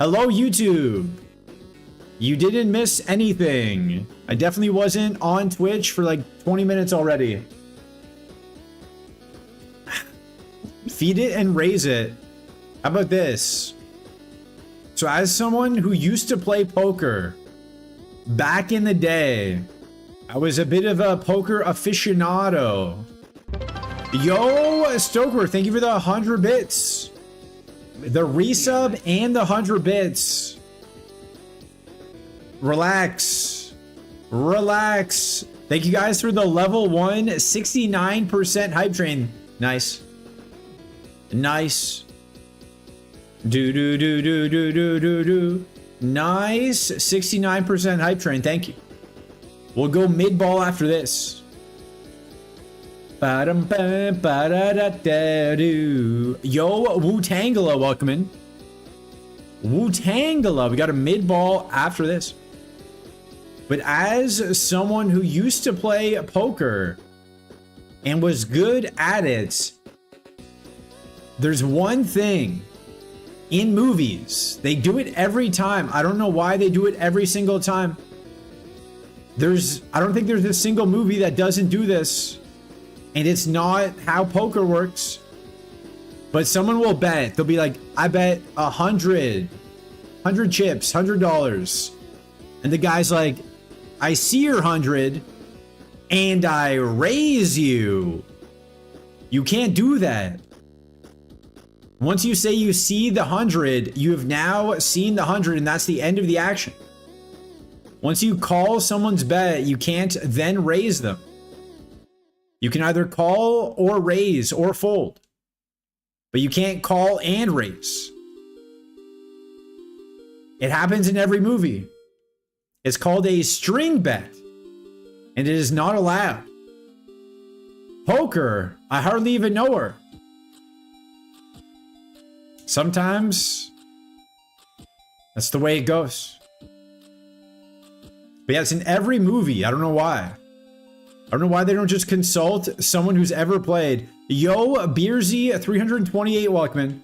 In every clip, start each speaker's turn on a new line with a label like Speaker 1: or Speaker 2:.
Speaker 1: Hello, YouTube. You didn't miss anything. I definitely wasn't on Twitch for like 20 minutes already. Feed it and raise it. How about this? So as someone who used to play poker back in the day, I was a bit of a poker aficionado. Yo, Stoker, thank you for the 100 bits. The resub and the 100 bits. Relax. Relax. Thank you guys for the level 1 69% hype train. Nice. Nice. Do. Nice. 69% hype train. Thank you. We'll go mid ball after this. Yo, Wu-Tangela, welcome in. Wu-Tangela, we got a mid ball after this. But as someone who used to play poker and was good at it, there's one thing in movies. They do it every time. I don't know why they do it every single time. I don't think there's a single movie that doesn't do this. And it's not how poker works. But someone will bet. They'll be like, I bet 100 chips, $100. And the guy's like, I see your 100 and I raise you. You can't do that. Once you say you see the 100, you have now seen the 100 and that's the end of the action. Once you call someone's bet, you can't then raise them. You can either call or raise or fold, but you can't call and raise. It happens in every movie. It's called a string bet, and it is not allowed. Poker, I hardly even know her. Sometimes that's the way it goes. But yeah, it's in every movie. I don't know why. I don't know why they don't just consult someone who's ever played. Yo, Beersy 328 Walkman.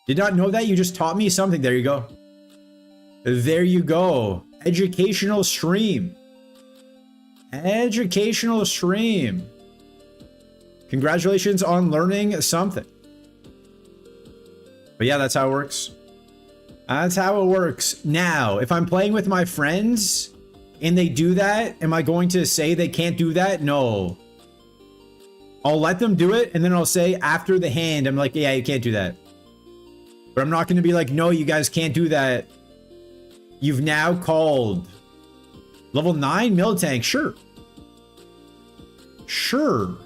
Speaker 1: Did not know that. You just taught me something. There you go. There you go. Educational stream. Educational stream. Congratulations on learning something. But yeah, that's how it works. That's how it works. Now, if I'm playing with my friends and they do that, am I going to say they can't do that? No. I'll let them do it, and then I'll say after the hand, I'm like, yeah, you can't do that. But I'm not going to be like, no, you guys can't do that. You've now called. Level 9 Miltank, sure. Sure.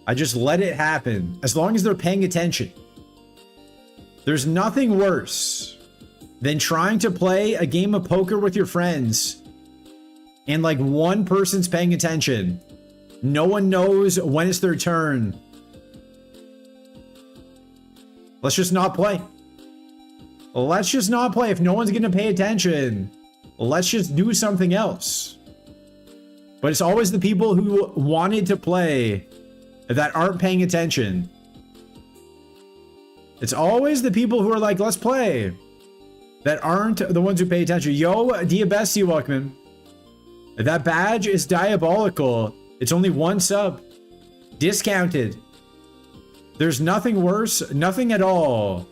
Speaker 1: I just let it happen, as long as they're paying attention. There's nothing worse than trying to play a game of poker with your friends and like one person's paying attention. No one knows when it's their turn. Let's just not play. Let's just not play. If no one's going to pay attention, let's just do something else. But it's always the people who wanted to play that aren't paying attention. It's always the people who are like, let's play, that aren't the ones who pay attention. Yo, Diabesti, welcome. That badge is diabolical. It's only one sub. Discounted. There's nothing worse. Nothing at all.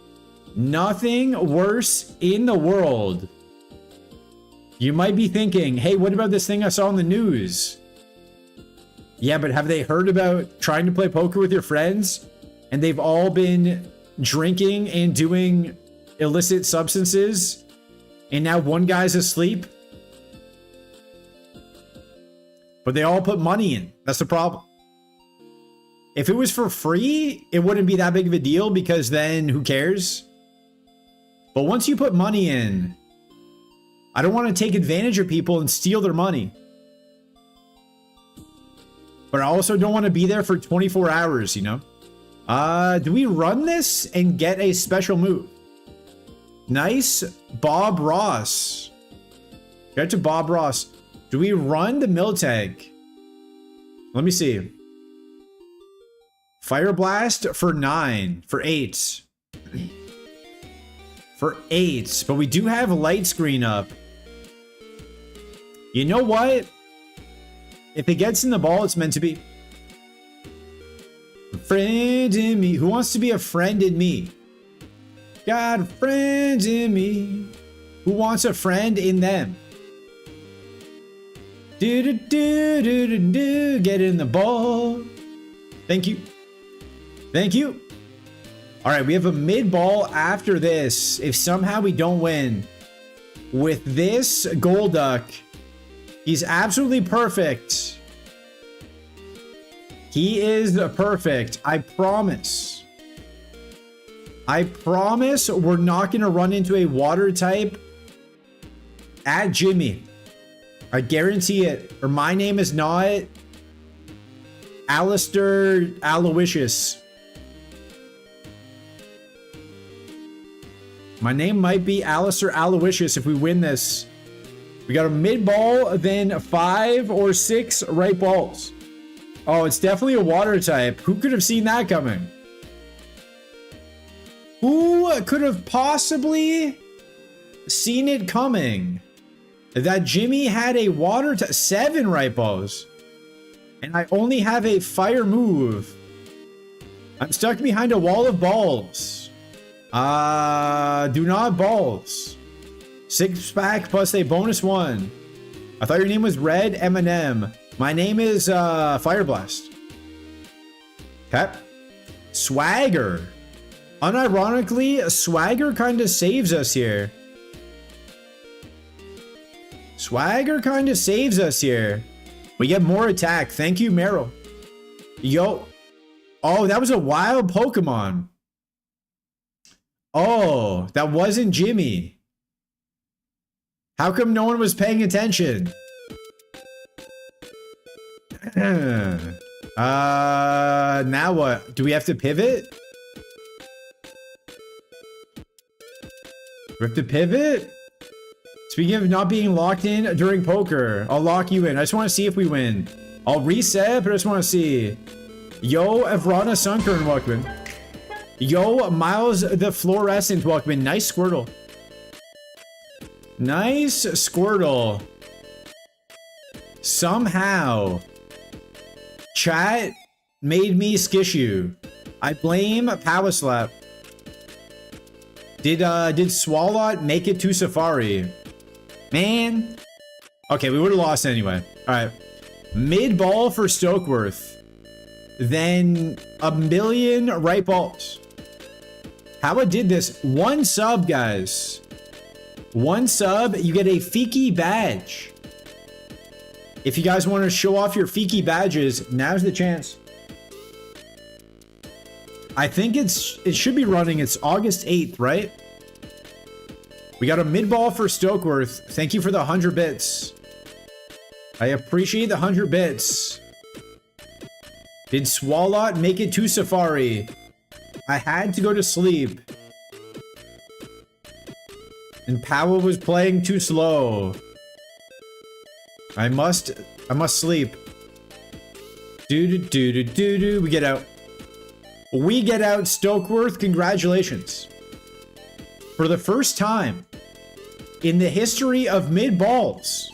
Speaker 1: Nothing worse in the world. You might be thinking, hey, what about this thing I saw on the news? Yeah, but have they heard about trying to play poker with your friends? And they've all been drinking and doing illicit substances, and now one guy's asleep? But they all put money in. That's the problem. If it was for free, it wouldn't be that big of a deal, because then who cares? But once you put money in, I don't want to take advantage of people and steal their money. But I also don't want to be there for 24 hours, you know? Do we run this and get a special move? Nice. Bob Ross. Get to Bob Ross. Do we run the Miltank? Let me see. Fire Blast for 9. For 8. for 8. But we do have a light screen up. You know what? If it gets in the ball, it's meant to be. Friend in me. Who wants to be a friend in me? Got a friend in me. Who wants a friend in them? Do do do do do do. Get in the ball. Thank you. Thank you. All right, we have a mid ball after this. If somehow we don't win with this Golduck, he's absolutely perfect. He is perfect. I promise. I promise we're not going to run into a water type at Jimmy. I guarantee it. Or my name is not Alistair Aloysius. My name might be Alistair Aloysius if we win this. We got a mid ball, then 5 or 6 right balls. Oh, it's definitely a water type. Who could have seen that coming? Who could have possibly seen it coming? That Jimmy had a water type. 7 right balls. And I only have a fire move. I'm stuck behind a wall of balls. Do not balls. 6-pack plus a bonus 1. I thought your name was Red M&M. My name is Fire Blast. Okay. Swagger. Unironically, Swagger kind of saves us here. Swagger kind of saves us here. We get more attack. Thank you, Meryl. Yo. Oh, that was a wild Pokemon. Oh, that wasn't Jimmy. How come no one was paying attention? Now what? Do we have to pivot? We have to pivot? Speaking of not being locked in during poker, I'll lock you in. I just want to see if we win. I'll reset, but I just want to see. Yo, Evrana Sunkern, welcome in. Yo, Miles the Fluorescent, welcome in. Nice Squirtle. Nice Squirtle. Somehow, chat made me skish you. I blame Power Slap. Did Swalot make it to Safari? Man. Okay, we would have lost anyway. All right. Mid ball for Stokeworth. Then a million right balls. How I did this? 1 sub, guys. 1 sub, you get a Fiki badge. If you guys want to show off your Fiki badges, now's the chance. I think it should be running. It's August 8th, right? We got a mid ball for Stokeworth. Thank you for the 100 bits. I appreciate the 100 bits. Did Swalot make it to Safari? I had to go to sleep. And Powell was playing too slow. I must sleep. Do. We get out. We get out, Stokeworth. Congratulations. For the first time in the history of mid balls,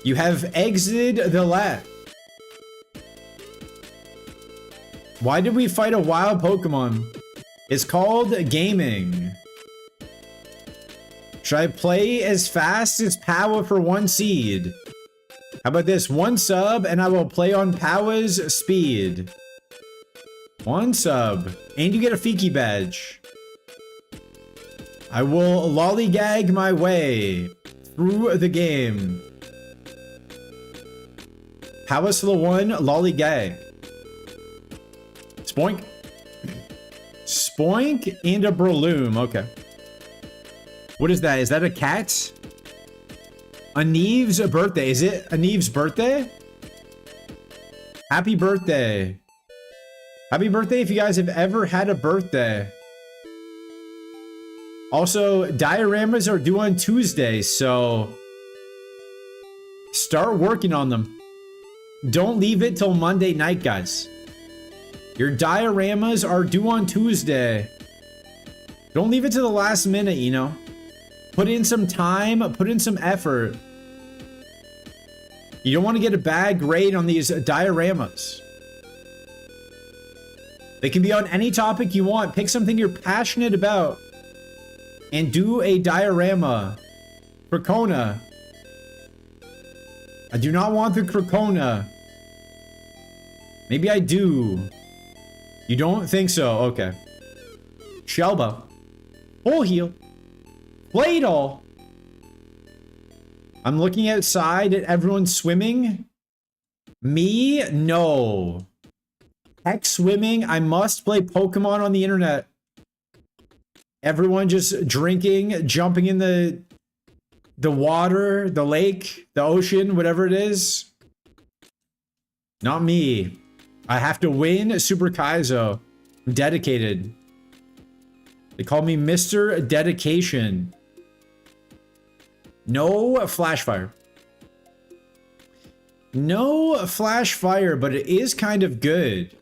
Speaker 1: you have exited the lab. Why did we fight a wild Pokemon? It's called gaming. Should I play as fast as Power for 1 seed? How about this? 1 sub and I will play on Power's speed. 1 sub. And you get a Fiki badge. I will lollygag my way through the game. Power Slow 1, lollygag. Spoink. Spoink and a Breloom. Okay. What is that? Is that a cat? Aneve's birthday. Is it Aneve's birthday? Happy birthday. Happy birthday if you guys have ever had a birthday. Also, dioramas are due on Tuesday, so start working on them. Don't leave it till Monday night, guys. Your dioramas are due on Tuesday. Don't leave it to the last minute, you know? Put in some time, put in some effort. You don't want to get a bad grade on these dioramas. They can be on any topic you want. Pick something you're passionate about and do a diorama. Cracona. I do not want the Cracona. Maybe I do. You don't think so? Okay. Shelba. Full heal. Play doll. I'm looking outside at everyone swimming. Me? No. Heck swimming. I must play Pokemon on the internet. Everyone just drinking, jumping in the water, the lake, the ocean, whatever it is. Not me. I have to win Super Kaizo. I'm dedicated. They call me Mr. Dedication. No flash fire. No flash fire, but it is kind of good.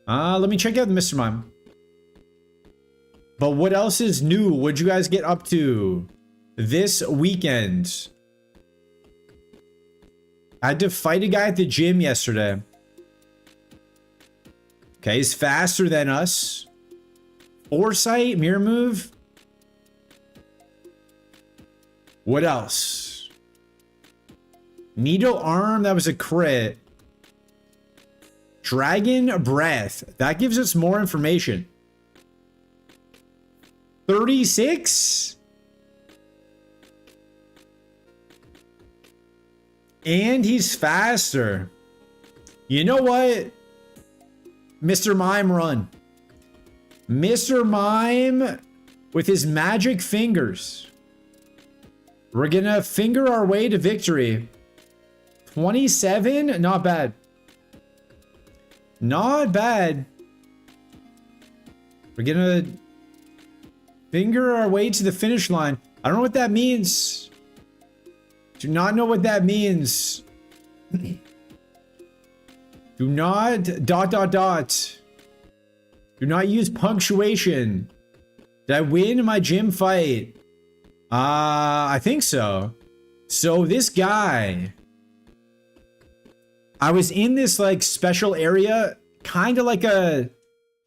Speaker 1: Let me check out Mr. Mime. But what else is new? What'd you guys get up to this weekend? I had to fight a guy at the gym yesterday. Okay, he's faster than us. Foresight, mirror move. What else? Needle arm, that was a crit. Dragon breath, that gives us more information. 36? And he's faster. You know what? Mr. Mime run. Mr. Mime with his magic fingers. We're gonna finger our way to victory. 27? Not bad. Not bad. We're gonna finger our way to the finish line. I don't know what that means. Do not know what that means. Do not ... Do not use punctuation. Did I win my gym fight? I think so. So this guy, I was in this like special area, kind of like a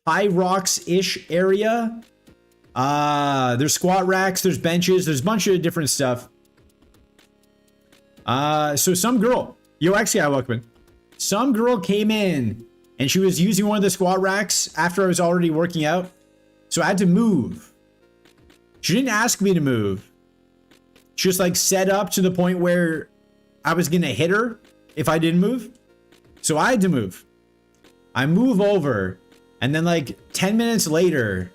Speaker 1: high rocks-ish area. There's squat racks, there's benches, there's a bunch of different stuff. So some girl, yo, actually, I welcome in. Some girl came in and she was using one of the squat racks after I was already working out. So I had to move. She didn't ask me to move. She just like set up to the point where I was gonna hit her if I didn't move. So I had to move. I move over, and then like 10 minutes later,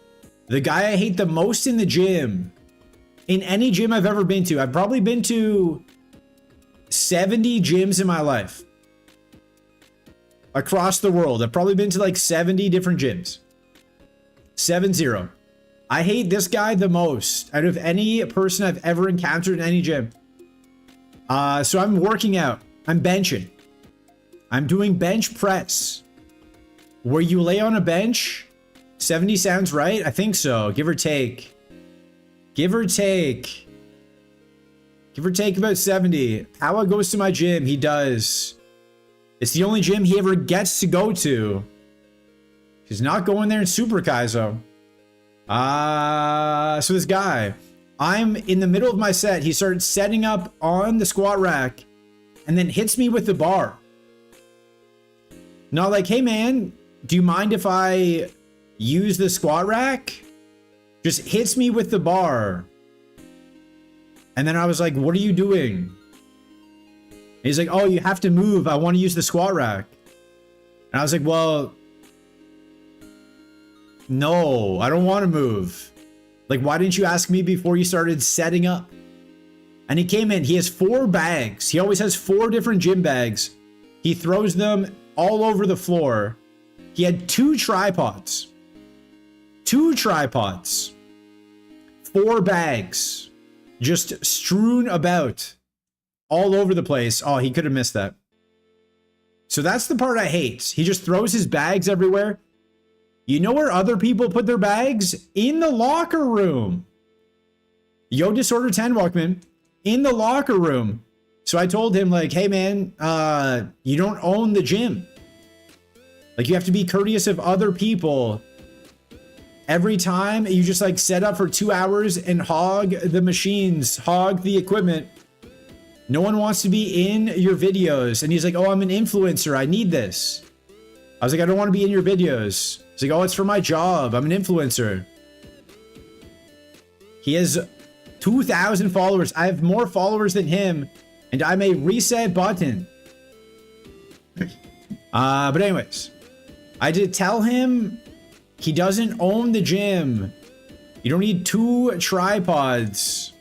Speaker 1: the guy I hate the most in the gym, in any gym I've ever been to, I've probably been to 70 gyms in my life. Across the world. I've probably been to like 70 different gyms. 7-0. I hate this guy the most out of any person I've ever encountered in any gym. So I'm working out. I'm benching. I'm doing bench press. Where you lay on a bench. 70 sounds right? I think so. Give or take. Give or take. Give or take about 70. Powa goes to my gym. He does. It's the only gym he ever gets to go to. He's not going there in Super Kaizo. So this guy, I'm in the middle of my set. He started setting up on the squat rack and then hits me with the bar. Not like, hey man, do you mind if I use the squat rack? Just hits me with the bar. And then I was like, what are you doing? And he's like, oh, you have to move. I want to use the squat rack. And I was like, well, no, I don't want to move. Like, why didn't you ask me before you started setting up? And he came in. He has 4 bags. He always has 4 different gym bags. He throws them all over the floor. He had 2 tripods. 2 tripods. 4 bags. Just strewn about. All over the place. Oh, he could have missed that. So that's the part I hate. He just throws his bags everywhere. You know where other people put their bags? In the locker room. Yo, Disorder 10, Walkman. In the locker room. So I told him, like, hey, man, you don't own the gym. Like, you have to be courteous of other people. Every time you just, like, set up for 2 hours and hog the machines, hog the equipment. No one wants to be in your videos. And he's like, oh, I'm an influencer. I need this. I was like, I don't want to be in your videos. He's like, oh, it's for my job. I'm an influencer. He has 2,000 followers. I have more followers than him. And I'm a reset button. But anyways, I did tell him he doesn't own the gym. You don't need 2 tripods.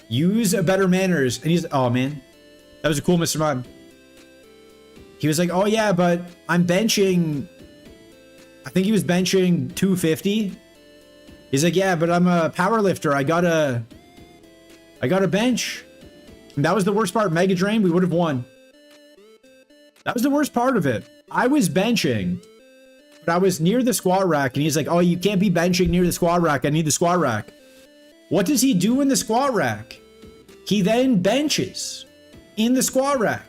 Speaker 1: Use better manners. And he's, oh man, that was a cool Mr. Mime. He was like, oh yeah, but I'm benching, I think he was benching 250. He's like, yeah, but I'm a power lifter. I got a bench. And that was the worst part. Mega Drain, we would have won. That was the worst part of it. I was benching, but I was near the squat rack, and he's like, oh, you can't be benching near the squat rack. I need the squat rack. What does he do in the squat rack? He then benches in the squat rack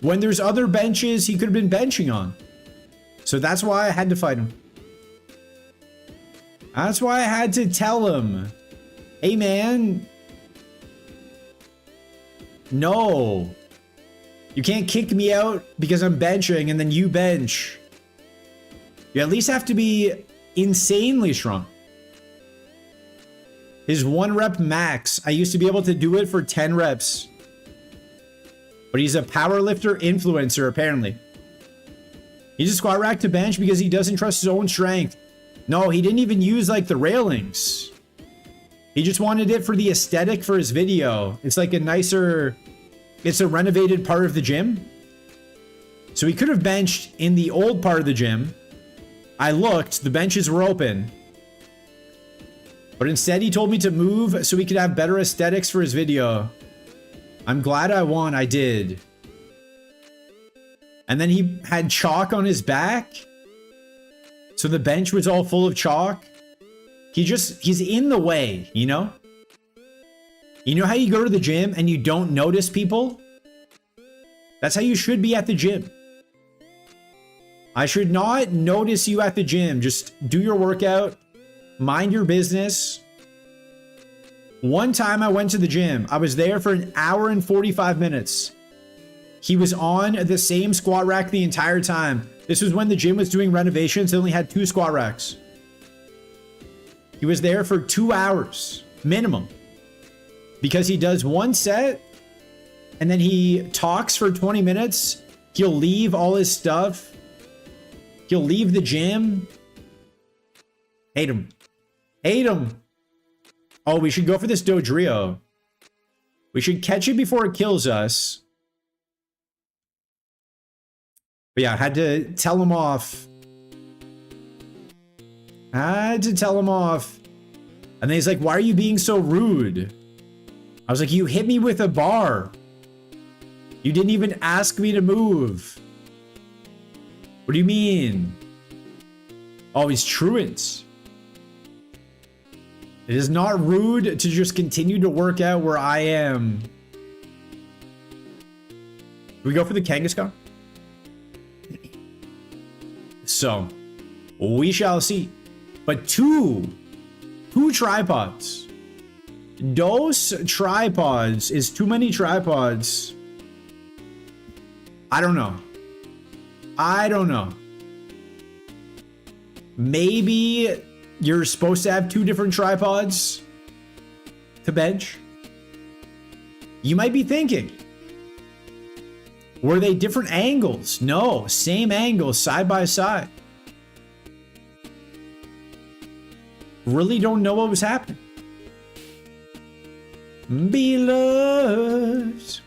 Speaker 1: when there's other benches he could have been benching on. So that's why I had to fight him. That's why I had to tell him, hey man, no, you can't kick me out because I'm benching and then you bench. You at least have to be insanely strong. His 1 rep max, I used to be able to do it for 10 reps. But he's a powerlifter influencer, apparently. He's a squat rack to bench because he doesn't trust his own strength. No, he didn't even use, like, the railings. He just wanted it for the aesthetic for his video. It's like a nicer... It's a renovated part of the gym. So he could have benched in the old part of the gym. I looked, the benches were open. But instead he told me to move so he could have better aesthetics for his video. I'm glad I won, I did. And then he had chalk on his back. So the bench was all full of chalk. He's in the way, you know? You know how you go to the gym and you don't notice people? That's how you should be at the gym. I should not notice you at the gym. Just do your workout. Mind your business. One time I went to the gym. I was there for 1 hour and 45 minutes. He was on the same squat rack the entire time. This was when the gym was doing renovations. They only had 2 squat racks. He was there for 2 hours minimum. Because he does 1 set and then he talks for 20 minutes. He'll leave all his stuff. He'll leave the gym. Hate him. Hate him. Oh, we should go for this Dodrio. We should catch it before it kills us. But yeah, I had to tell him off. I had to tell him off. And then he's like, why are you being so rude? I was like, you hit me with a bar. You didn't even ask me to move. What do you mean? Oh, he's truant. It is not rude to just continue to work out where I am. Do we go for the Kangaskhan? So, we shall see. But two tripods. Those tripods is too many tripods. I don't know. I don't know. Maybe you're supposed to have 2 different tripods to bench. You might be thinking, were they different angles? No, same angles, side by side. Really don't know what was happening. Beloved.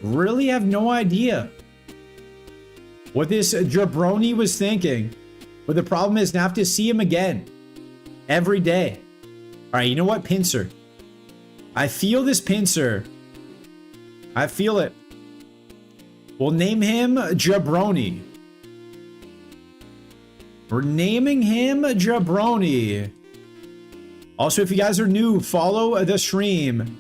Speaker 1: Really have no idea what this jabroni was thinking. But the problem is now I have to see him again every day. All right, you know what? Pincer. I feel this pincer. I feel it. We'll name him Jabroni. We're naming him Jabroni. Also, if you guys are new, follow the stream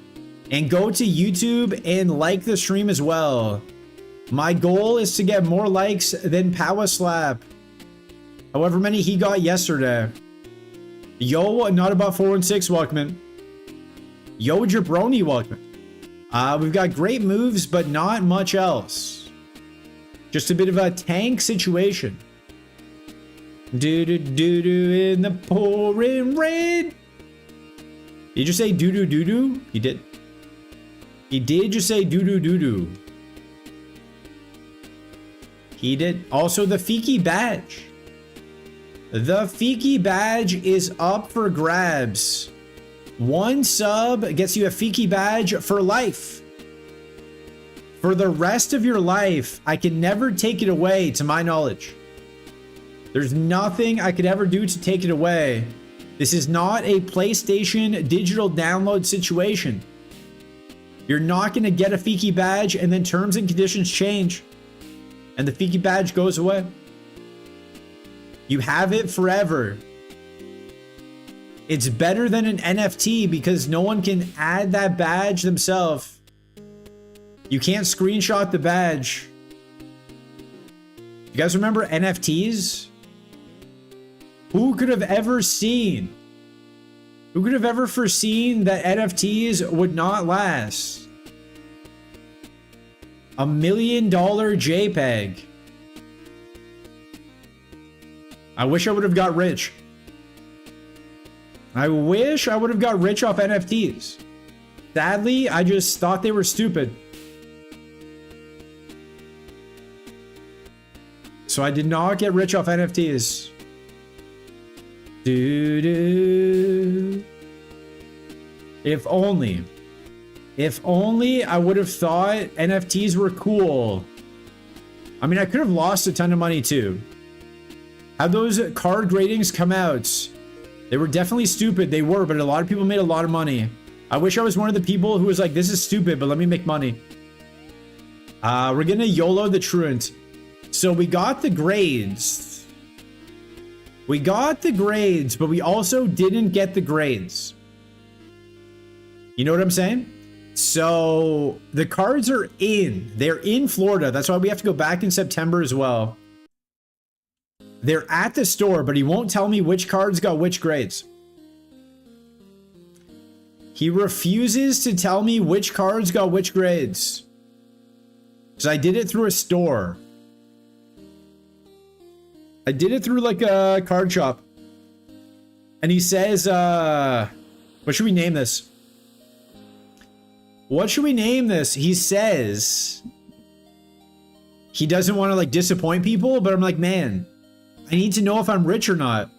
Speaker 1: and go to YouTube and like the stream as well. My goal is to get more likes than Power Slap. However many he got yesterday. Yo, not about 416, welcome in. Yo, Jabroni, welcome in. We've got great moves, but not much else. Just a bit of a tank situation. Do-do-do-do in the pouring rain. Did you just say doo-doo-doo-doo? He did. He did just say doo-doo-doo-doo. He did. Also, the Fiki badge. The Fiki badge is up for grabs. One sub gets you a Fiki badge for life. For the rest of your life, I can never take it away, to my knowledge. There's nothing I could ever do to take it away. This is not a PlayStation digital download situation. You're not going to get a Fiki badge and then terms and conditions change and the Fiki badge goes away. You have it forever. It's better than an NFT because no one can add that badge themselves. You can't screenshot the badge. You guys remember NFTs? Who could have ever seen? Who could have ever foreseen that NFTs would not last? $1 million JPEG. I wish I would have got rich. I wish I would have got rich off NFTs. Sadly, I just thought they were stupid. So I did not get rich off NFTs. Doo-doo. If only I would have thought NFTs were cool. I mean, I could have lost a ton of money too. How'd those card gradings come out? They were definitely stupid. They were, but a lot of people made a lot of money. I wish I was one of the people who was like, this is stupid, but let me make money. We're gonna YOLO the truant. So we got the grades. We got the grades, but we also didn't get the grades. You know what I'm saying? So the cards are in. They're in Florida. That's why we have to go back in September as well. They're at the store, but he won't tell me which cards got which grades. He refuses to tell me which cards got which grades. So I did it through a store. I did it through like a card shop. And he says, what should we name this? What should we name this? He says he doesn't want to like disappoint people, but I'm like, man, I need to know if I'm rich or not.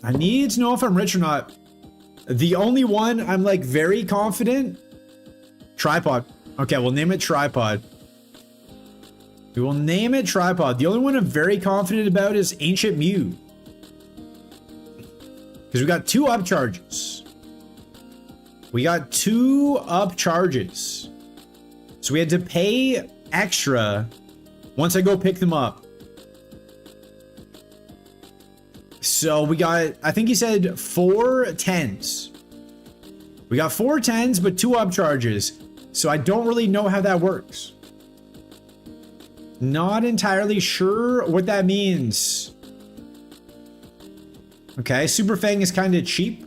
Speaker 1: I need to know if I'm rich or not. The only one I'm like very confident, tripod. Okay, we'll name it tripod. We will name it tripod. The only one I'm very confident about is Ancient Mew. Because we got 2 up charges. We got 2 up charges. So we had to pay extra once I go pick them up. So we got, I think he said 4 10s. We got 4 10s, but 2 up charges. So I don't really know how that works. Not entirely sure what that means. Okay, Super Fang is kind of cheap.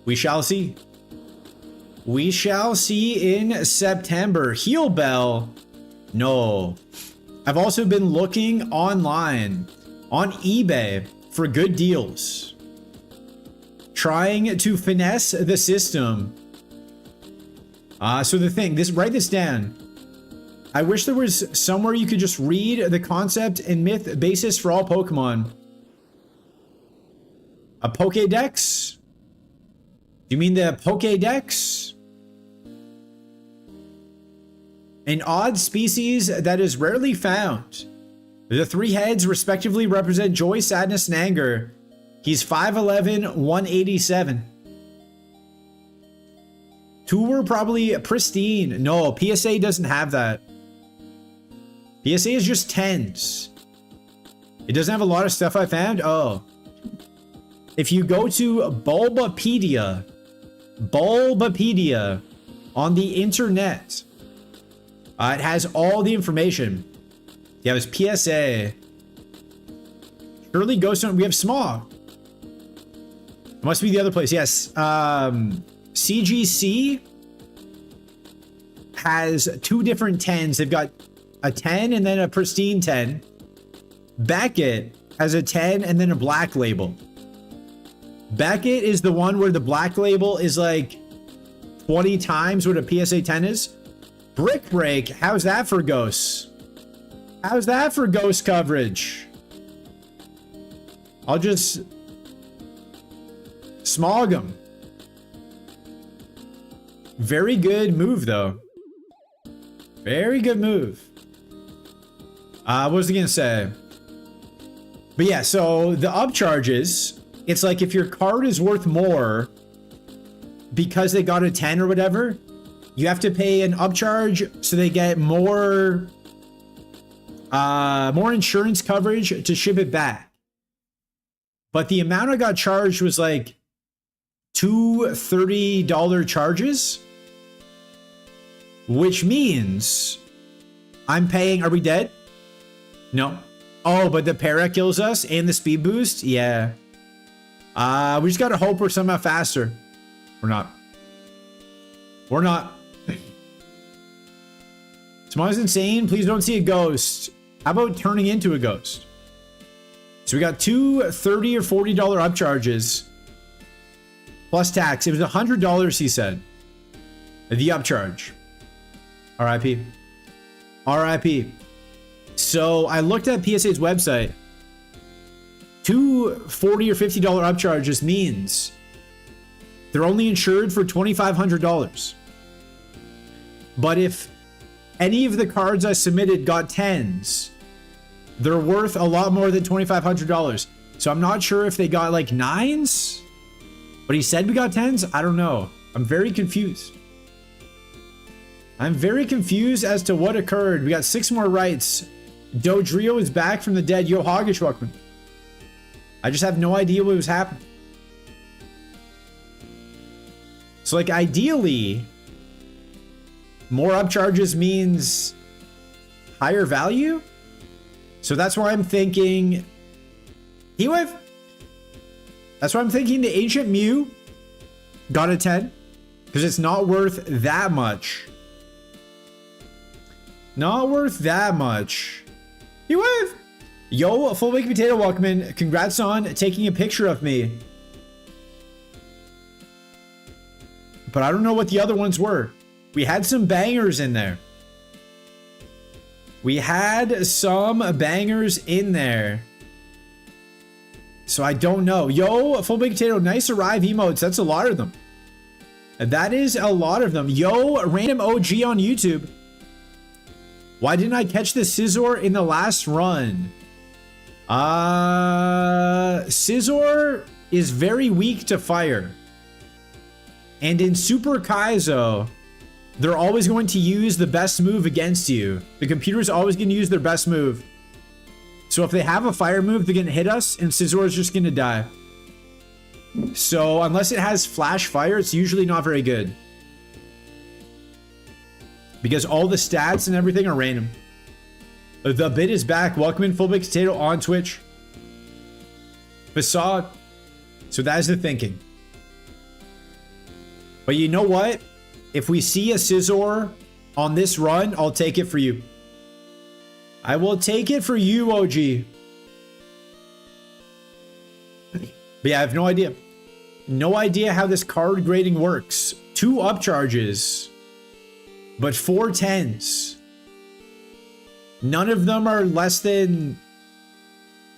Speaker 1: We shall see. We shall see in September. Heal Bell. No. I've also been looking online on eBay for good deals. Trying to finesse the system. So the thing, write this down. I wish there was somewhere you could just read the concept and myth basis for all Pokemon. A Pokédex? Do you mean the Pokédex? An odd species that is rarely found. The 3 heads respectively represent joy, sadness, and anger. He's 5'11", 187. 2 were probably pristine. No, PSA doesn't have that. PSA is just 10s. It doesn't have a lot of stuff I found. Oh. If you go to Bulbapedia on the internet, it has all the information. Yeah, it was PSA. Surely Ghost Hunt, we have Smog. It must be the other place. Yes. CGC has 2 different 10s. They've got a 10 and then a pristine 10. Beckett has a 10 and then a black label. Beckett is the one where the black label is like 20 times what a PSA 10 is. Brick Break, how's that for ghosts? How's that for ghost coverage? I'll just smog them. Very good move, though. Very good move. What was I gonna say? But yeah, so the upcharges, it's like if your card is worth more because they got a 10 or whatever, you have to pay an upcharge so they get more insurance coverage to ship it back. But the amount I got charged was like 2 $30 charges, which means I'm paying. Are we dead? No. Oh, but the para kills us and the speed boost? Yeah. We just gotta hope we're somehow faster. We're not. We're not. Smog's insane. Please don't see a ghost. How about turning into a ghost? So we got 2 $30 or $40 upcharges plus tax. It was $100, he said. The upcharge. RIP. RIP. So I looked at PSA's website. 2 $40 or $50 upcharges means they're only insured for $2,500. But if any of the cards I submitted got 10s, they're worth a lot more than $2,500. So I'm not sure if they got like 9s, but he said we got 10s. I don't know. I'm very confused. I'm very confused as to what occurred. We got 6 more rights. Dodrio is back from the dead. Yo, Hoggish, welcome. I just have no idea what was happening. So like ideally, more upcharges means higher value. So that's why I'm thinking Heatwave. That's why I'm thinking the Ancient Mew got a 10 because it's not worth that much. Not worth that much. Heatwave. Yo, Full Baked Potato, welcome in. Congrats on taking a picture of me. But I don't know what the other ones were. We had some bangers in there. We had some bangers in there. So I don't know. Yo, Full Baked Potato, nice arrive emotes. That's a lot of them. That is a lot of them. Yo, Random OG on YouTube. Why didn't I catch the Scizor in the last run? Scizor is very weak to fire. And in Super Kaizo, they're always going to use the best move against you. The computer's always going to use their best move. So if they have a fire move, they're going to hit us, and Scizor is just going to die. So unless it has flash fire, it's usually not very good. Because all the stats and everything are random. The bid is back. Welcome in, Full Baked Potato on Twitch. Facade. So that is the thinking. But you know what? If we see a Scizor on this run, I'll take it for you. I will take it for you, OG. But yeah, I have no idea. No idea how this card grading works. 2 upcharges, but 4 10s. None of them are less than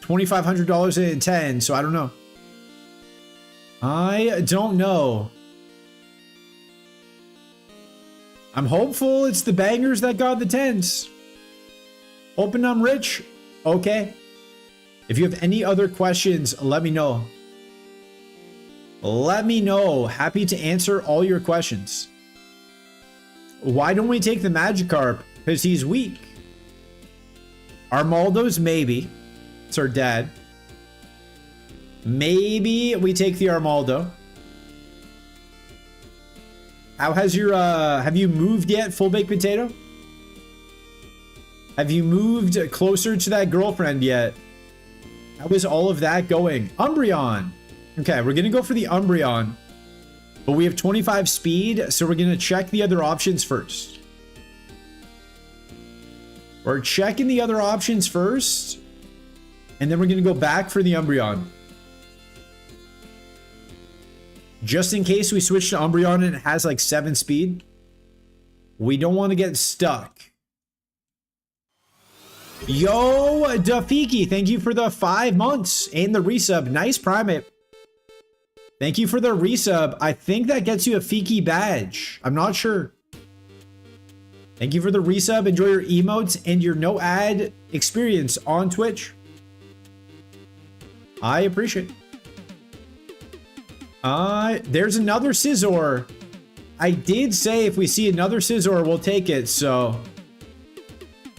Speaker 1: $2,500 in 10, so I don't know. I don't know. I'm hopeful it's the bangers that got the 10s. Hoping I'm rich. Okay. If you have any other questions, let me know. Let me know. Happy to answer all your questions. Why don't we take the Magikarp? Because he's weak. Armaldo's maybe. It's our dad. Maybe we take the Armaldo. How has your, have you moved yet, Full Baked Potato? Have you moved closer to that girlfriend yet? How is all of that going? Umbreon. Okay, we're gonna go for the Umbreon. But we have 25 speed, so we're gonna check the other options first. We're checking the other options first. And then we're gonna go back for the Umbreon. Just in case we switch to Umbreon and it has like 7 speed. We don't want to get stuck. Yo, Dafiki, thank you for the 5 months and the resub. Nice Primate. Thank you for the resub. I think that gets you a Fiki badge. I'm not sure. Thank you for the resub. Enjoy your emotes and your no ad experience on Twitch. I appreciate it. There's another Scizor. I did say if we see another Scizor, we'll take it, so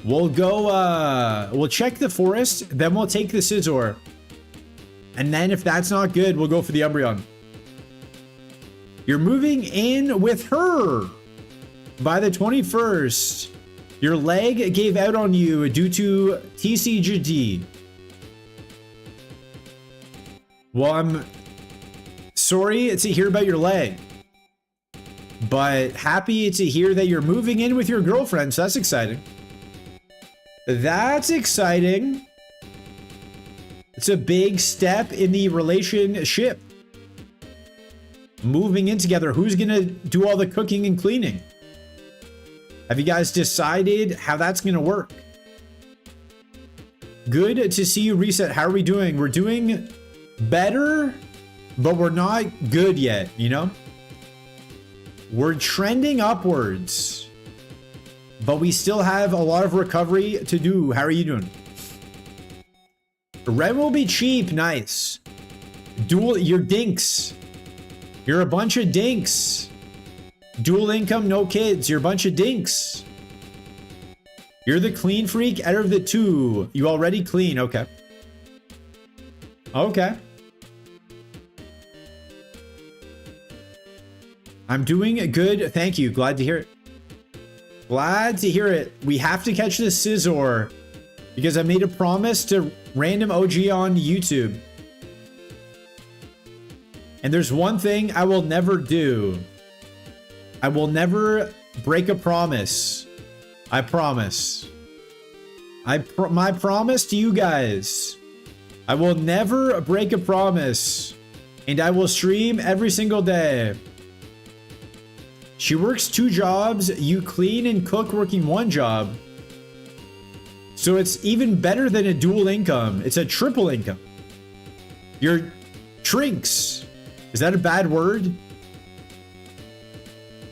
Speaker 1: we'll go, we'll check the forest, then we'll take the Scizor. And then if that's not good, we'll go for the Umbreon. You're moving in with her by the 21st. Your leg gave out on you due to TCGD. Well, I'm sorry to hear about your leg, but happy to hear that you're moving in with your girlfriend, so that's exciting. That's exciting. It's a big step in the relationship. Moving in together. Who's gonna do all the cooking and cleaning? Have you guys decided how that's gonna work? Good to see you, Reset. How are we doing? We're doing better, but we're not good yet, you know? We're trending upwards, but we still have a lot of recovery to do. How are you doing? Red will be cheap. Nice. Dual, you're dinks. You're a bunch of dinks. Dual income, no kids. You're a bunch of dinks. You're the clean freak out of the two. You already clean. Okay. Okay. I'm doing good. Thank you. Glad to hear it. Glad to hear it. We have to catch this Scizor because I made a promise to random OG on YouTube. And there's one thing I will never do. I will never break a promise. I promise. My promise to you guys. I will never break a promise. And I will stream every single day. She works 2 jobs. You clean and cook working 1 job. So it's even better than a dual income. It's a triple income. You're trinks. Is that a bad word?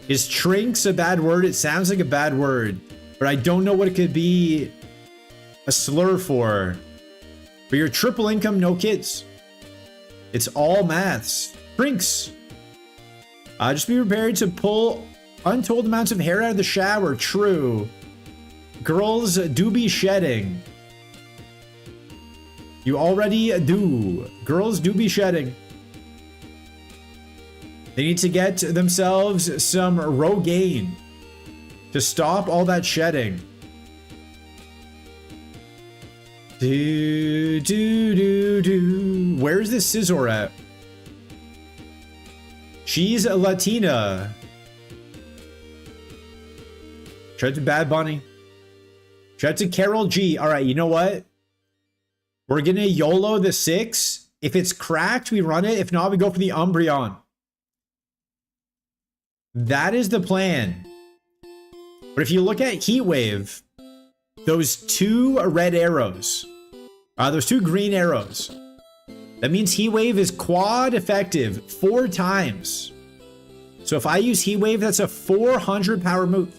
Speaker 1: Is trinks a bad word? It sounds like a bad word, but I don't know what it could be a slur for. But you're triple income, no kids. It's all maths. Trinks. Just be prepared to pull untold amounts of hair out of the shower. True. Girls do be shedding. You already do. Girls do be shedding. They need to get themselves some Rogaine to stop all that shedding. Do, do, do, do. Where's this Scizor at? She's a Latina. Shout out to Bad Bunny. Shout out to Carol G. All right, you know what? We're gonna YOLO the 6. If it's cracked, we run it. If not, we go for the Umbreon. That is the plan. But if you look at Heat Wave, those 2 red arrows, those 2 green arrows, that means Heat Wave is quad effective 4 times. So if I use Heat Wave, that's a 400 power move.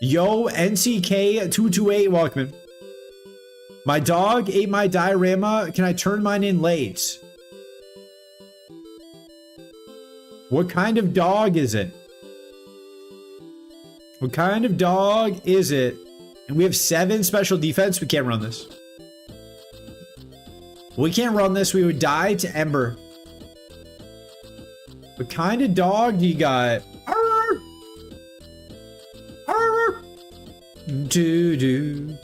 Speaker 1: Yo, NCK228, welcome in. My dog ate my diorama. Can I turn mine in late? What kind of dog is it? What kind of dog is it? And we have 7 special defense. We can't run this. We can't run this. We would die to Ember. What kind of dog do you got? Arr! Arr! Do.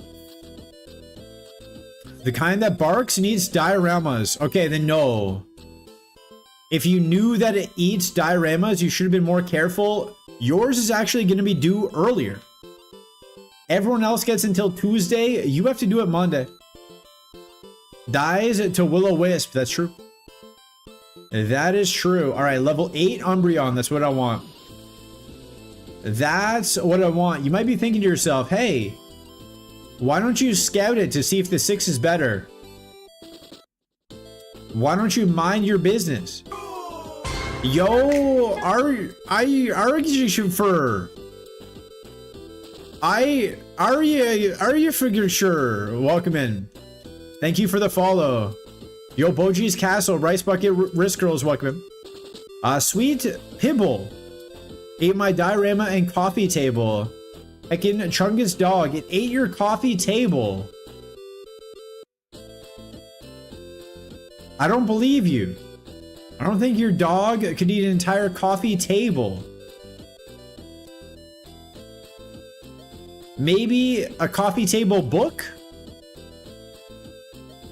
Speaker 1: The kind that barks needs dioramas. Okay, then no. If you knew that it eats dioramas, you should have been more careful. Yours is actually going to be due earlier. Everyone else gets until Tuesday. You have to do it Monday. Dies to Will-O-Wisp. That's true. That is true. All right, level 8 Umbreon. That's what I want. That's what I want. You might be thinking to yourself, hey, why don't you scout it to see if the 6 is better? Why don't you mind your business? Yo, are you figure sure? Welcome in. Thank you for the follow. Yo, Boji's Castle, Rice Bucket, Risk Girls, welcome in. Sweet Pibble ate my diorama and coffee table. Heckin' Chungus dog, it ate your coffee table. I don't believe you. I don't think your dog could eat an entire coffee table. Maybe a coffee table book?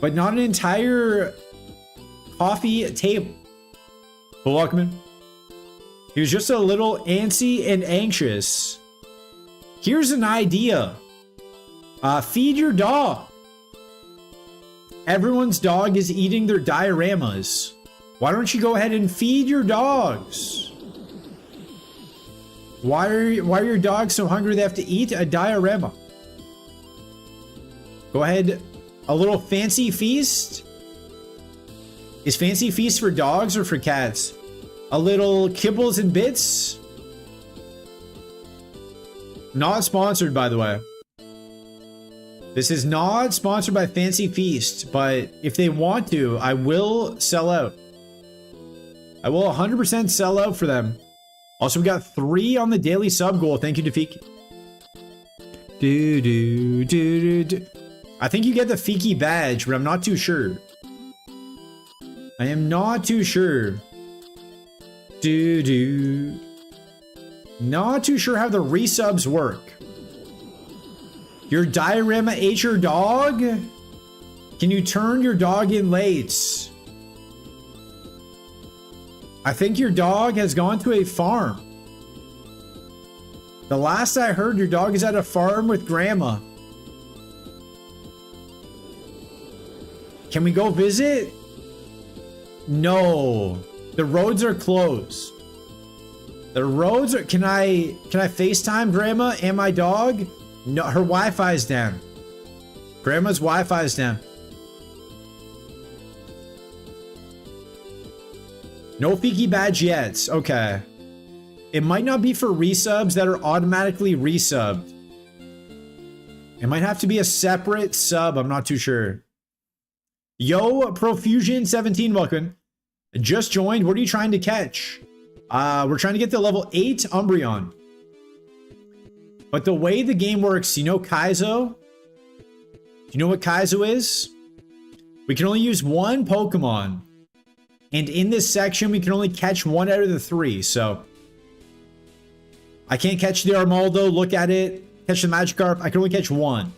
Speaker 1: But not an entire coffee table. But welcome in. He was just a little antsy and anxious. Here's an idea. Feed your dog. Everyone's dog is eating their dioramas. Why don't you go ahead and feed your dogs? Why are your dogs so hungry they have to eat a diorama? Go ahead. A little fancy feast? Is fancy feast for dogs or for cats? A little kibbles and bits? Not sponsored, by the way. This is not sponsored by Fancy Feast, but if they want to, I will sell out. I will 100% sell out for them. Also, we got 3 on the daily sub goal. Thank you, Defiki. I think you get the Fiki badge, but I'm not too sure. I am not too sure. Not too sure how the resubs work. Your diorama ate your dog? Can you turn your dog in late? I think your dog has gone to a farm. The last I heard, your dog is at a farm with grandma. Can we go visit? No. The roads are closed. The roads are... Can I FaceTime grandma and my dog? No, her Wi-Fi's down. Grandma's Wi-Fi's down. No Fiki badge yet. Okay. It might not be for resubs that are automatically resubbed. It might have to be a separate sub. I'm not too sure. Yo, Profusion17, welcome. Just joined. What are you trying to catch? We're trying to get to level 8 Umbreon. But the way the game works, you know Kaizo? Do you know what Kaizo is? We can only use 1 Pokemon. And in this section, we can only catch 1 out of the 3, so... I can't catch the Armaldo, look at it, catch the Magikarp. I can only catch 1.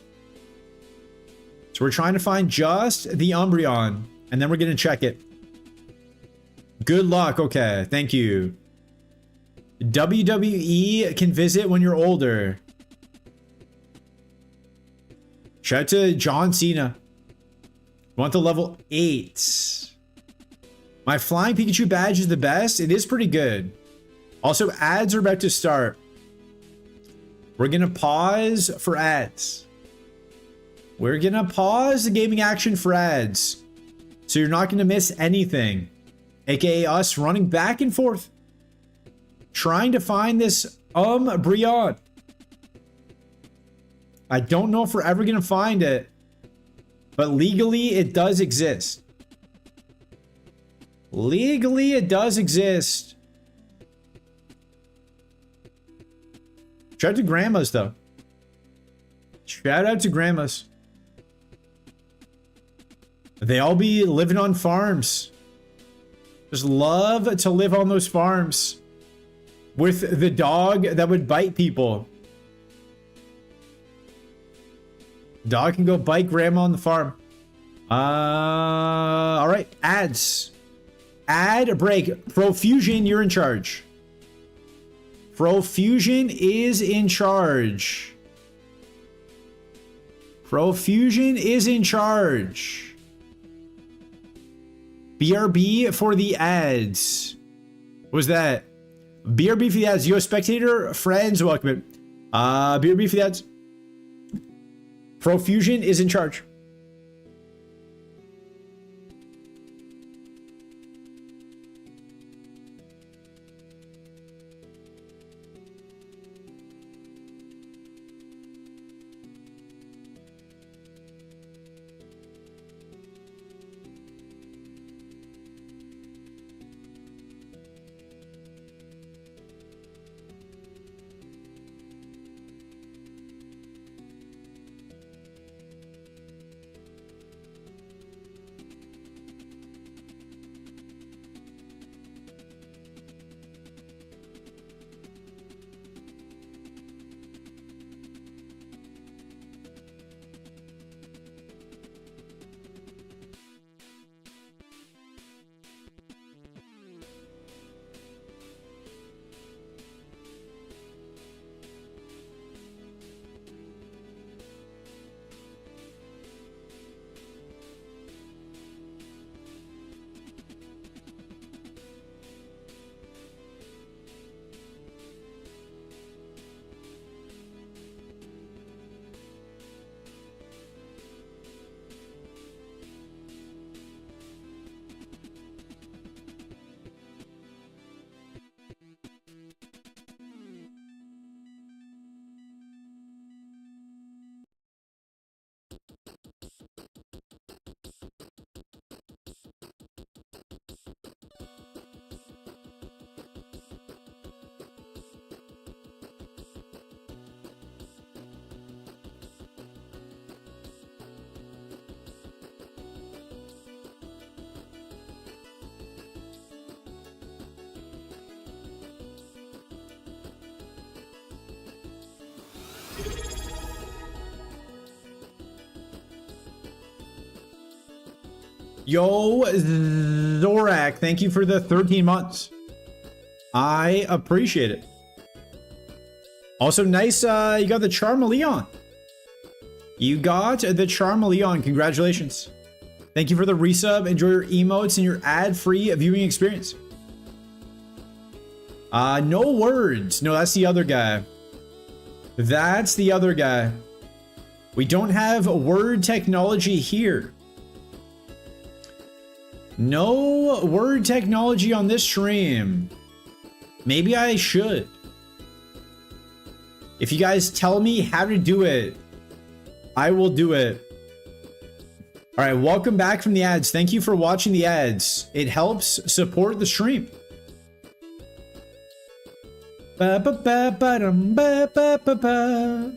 Speaker 1: So we're trying to find just the Umbreon, and then we're going to check it. Good luck. Okay, thank you. WWE can visit when you're older. Shout out to John Cena. Want the level 8. My Flying Pikachu badge is the best. It is pretty good. Also, ads are about to start. We're going to pause for ads. We're going to pause the gaming action for ads. So you're not going to miss anything. AKA us running back and forth. Trying to find this Umbreon. I don't know if we're ever going to find it. But legally, it does exist. Legally, it does exist. Shout out to grandmas, though. Shout out to grandmas. They all be living on farms. Just love to live on those farms. With the dog that would bite people. Dog can go bite grandma on the farm. All right, ads. Ad break. Profusion, you're in charge. Profusion is in charge. Profusion is in charge. BRB for the ads. What was that? BRB for the ads. Yo, spectator, friends, welcome in. BRB for the ads. Profusion is in charge. Yo, Zorak, thank you for the 13 months. I appreciate it. Also, nice, you got the Charmeleon. You got the Charmeleon. Congratulations. Thank you for the resub. Enjoy your emotes and your ad-free viewing experience. No words. No, that's the other guy. That's the other guy. We don't have word technology here. No word technology on this stream. Maybe I should. If you guys tell me how to do it, I will do it. All right, welcome back from the ads. Thank you for watching the ads. It helps support the stream. Ba ba ba ba dum ba ba ba ba.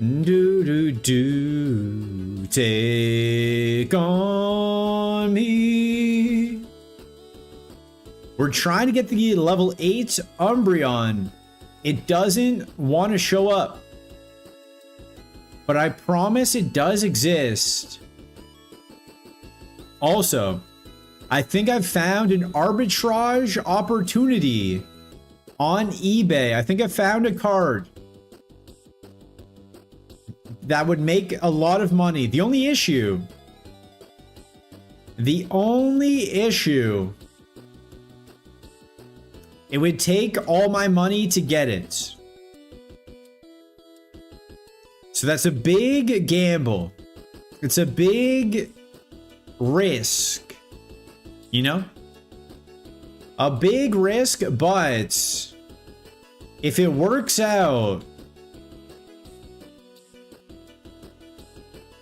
Speaker 1: Do do do. Take on me. We're trying to get the level 8 Umbreon. It doesn't want to show up. But I promise it does exist. Also, I think I've found an arbitrage opportunity on eBay. I think I found a card that would make a lot of money. The only issue, it would take all my money to get it. So that's a big gamble. It's a big risk, you know? A big risk, but if it works out,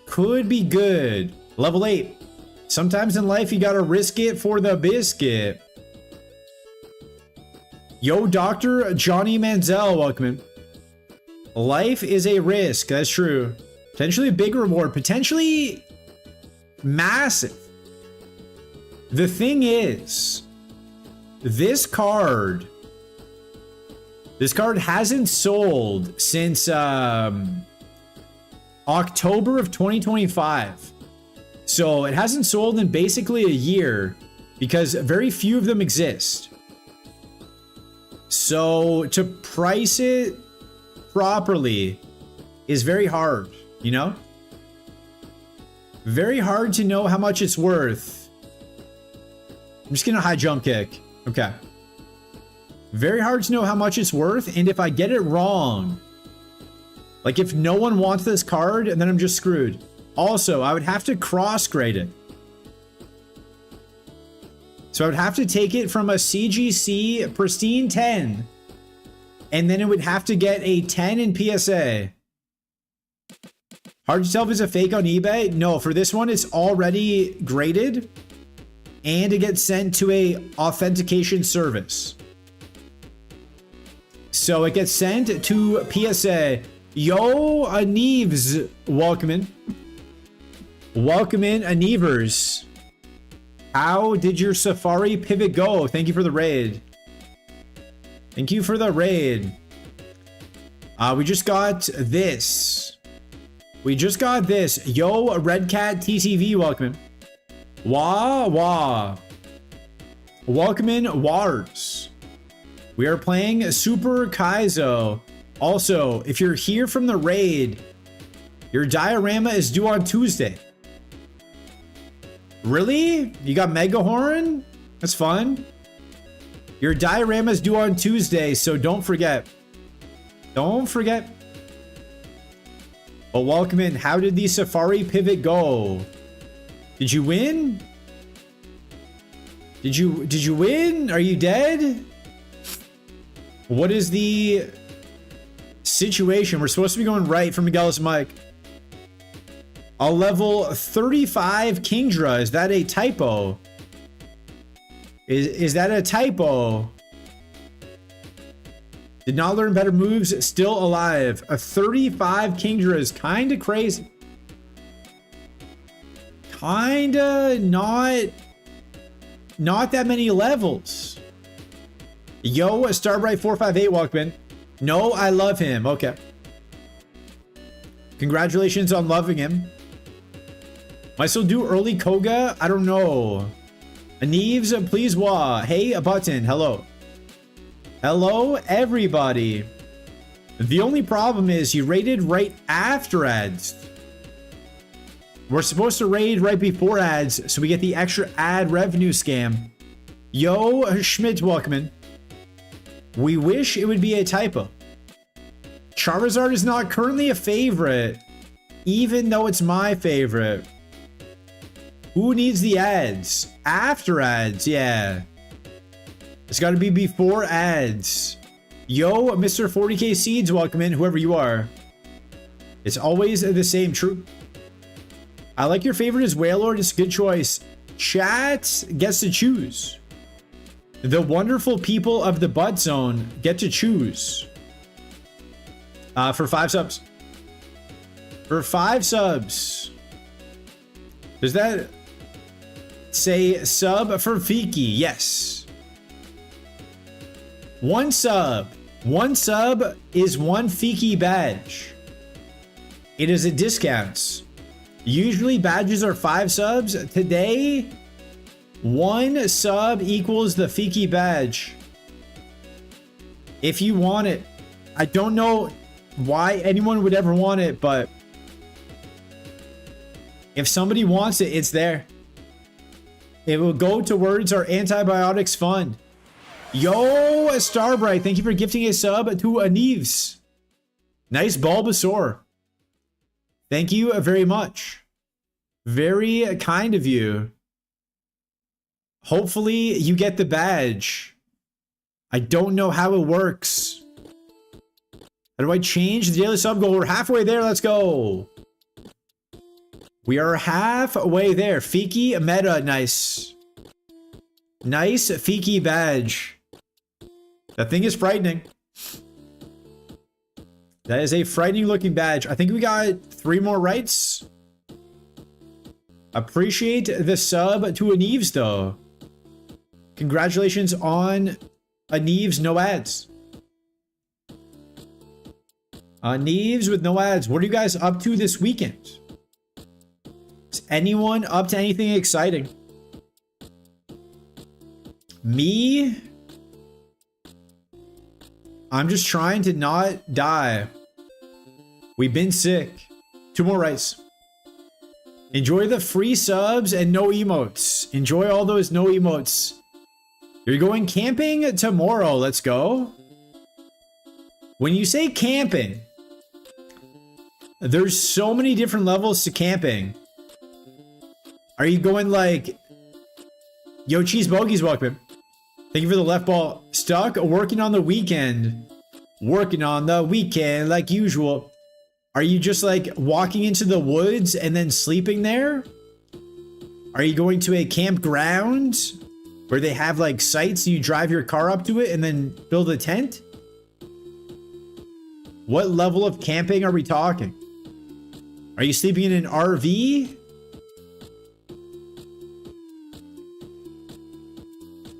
Speaker 1: could be good. Level 8. Sometimes in life you gotta risk it for the biscuit. Yo, Dr. Johnny Manziel, welcome in. Life is a risk. That's true. Potentially a big reward. Potentially massive. The thing is, this card hasn't sold since October of 2025. So it hasn't sold in basically a year because very few of them exist. So to price it properly is very hard, you know? Very hard to know how much it's worth. I'm just gonna high jump kick. Okay. Very hard to know how much it's worth, and if I get it wrong, like if no one wants this card, and then I'm just screwed. Also, I would have to cross grade it. So I would have to take it from a CGC pristine 10, and then it would have to get a 10 in PSA. Hard to tell if it's a fake on eBay. No, for this one, it's already graded, and it gets sent to a authentication service. So it gets sent to PSA. Yo, Aneves, welcome in. Welcome in, Anevers. How did your Safari pivot go? Thank you for the raid. Thank you for the raid. We just got this. We just got this. Yo, Red Cat TTV, welcome in. Wah. Welcome in, Wars. We are playing Super Kaizo. Also, if you're here from the raid, your diorama is due on Tuesday. Really? You got Mega Horn? That's fun. Your diorama is due on Tuesday, so don't forget. Don't forget. But welcome in. How did the Safari pivot go? Did you win? Did you win? Are you dead? What is the situation? We're supposed to be going right for Miguel's mic. A level 35 Kingdra. Is that a typo? Is that a typo? Did not learn better moves. Still alive. A 35 Kingdra is kind of crazy. Kinda not that many levels. Yo, Starbright 458 welcome in. No, I love him. Okay. Congratulations on loving him. Might still do early Koga? I don't know. Aneves, please wah. Hey, a button. Hello. Hello, everybody. The only problem is you raided right after ads. We're supposed to raid right before ads, so we get the extra ad revenue scam. Yo, Schmidt, welcome in. We wish it would be a typo. Charizard is not currently a favorite, even though it's my favorite. Who needs the ads? After ads, yeah. It's got to be before ads. Yo, Mr. 40k Seeds, welcome in, whoever you are. It's always the same, true. I like your favorite is Wailord, it's a good choice. Chat gets to choose. The wonderful people of the Butt Zone get to choose. For 5 subs. For 5 subs. Does that say sub for Fiki? Yes. 1 sub. 1 sub is 1 Fiki badge. It is a discount. Usually badges are 5 subs. Today, 1 sub equals the Fiki badge. If you want it. I don't know why anyone would ever want it, but if somebody wants it, it's there. It will go towards our antibiotics fund. Yo, Starbright, thank you for gifting a sub to Aneves. Nice Bulbasaur. Thank you very much. Very kind of you. Hopefully you get the badge. I don't know how it works. How do I change the daily sub goal? We're halfway there. Let's go. We are halfway there. Fiki meta. Nice. Nice Fiki badge. That thing is frightening. That is a frightening looking badge. I think we got 3 more rights. Appreciate the sub to Aneves though. Congratulations on Aneves, no ads. Aneves with no ads. What are you guys up to this weekend? Is anyone up to anything exciting? Me? I'm just trying to not die. We've been sick. 2 more rights. Enjoy the free subs and no emotes. Enjoy all those no emotes. You're going camping tomorrow. Let's go. When you say camping, there's so many different levels to camping. Are you going like, yo, Cheese Bogies, welcome. Thank you for the left ball. Stuck working on the weekend. Working on the weekend like usual. Are you just like walking into the woods and then sleeping there? Are you going to a campground where they have like sites and you drive your car up to it and then build a tent? What level of camping are we talking? Are you sleeping in an RV?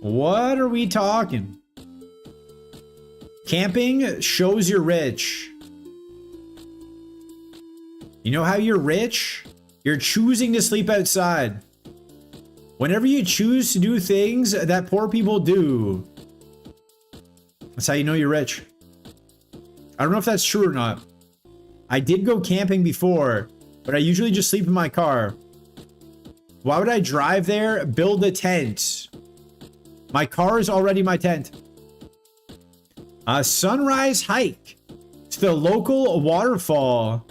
Speaker 1: What are we talking? Camping shows you're rich. You know how you're rich? You're choosing to sleep outside. Whenever you choose to do things that poor people do, that's how you know you're rich. I don't know if that's true or not. I did go camping before, but I usually just sleep in my car. Why would I drive there, build a tent? My car is already my tent. A sunrise hike to the local waterfall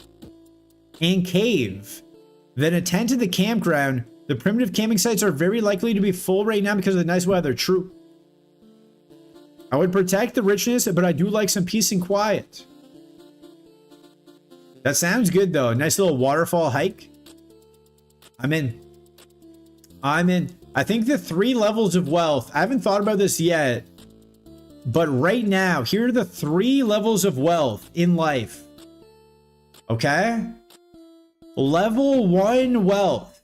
Speaker 1: and cave. Then a tent at the campground. The primitive camping sites are very likely to be full right now because of the nice weather. True. I would protect the richness, but I do like some peace and quiet. That sounds good though. Nice little waterfall hike. I'm in. I'm in. I think the 3 levels of wealth. I haven't thought about this yet. But right now, here are the 3 levels of wealth in life. Okay? Level 1 wealth.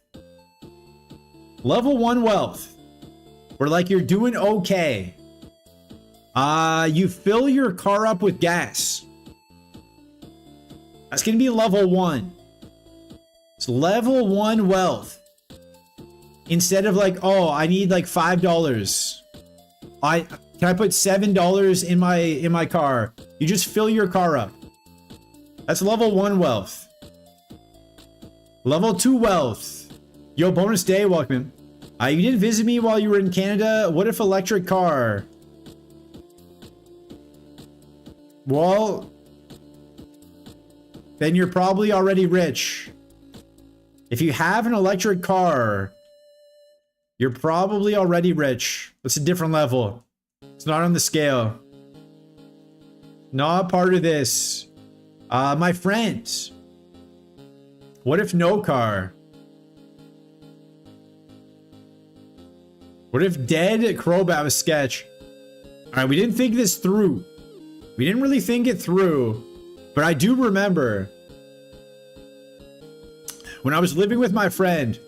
Speaker 1: Level 1 wealth. Where like you're doing okay. You fill your car up with gas. That's gonna be level 1. It's level 1 wealth. Instead of like, oh, I need like $5. Can I put $7 in my car? You just fill your car up. That's level 1 wealth. Level 2 wealth. Yo, bonus day, welcome. You didn't visit me while you were in Canada. What if electric car? Well, then you're probably already rich. If you have an electric car, you're probably already rich. That's a different level. It's not on the scale. Not part of this. My friend. What if no car? What if dead Crobat was sketch? Alright, we didn't think this through. We didn't really think it through. But I do remember when I was living with my friend,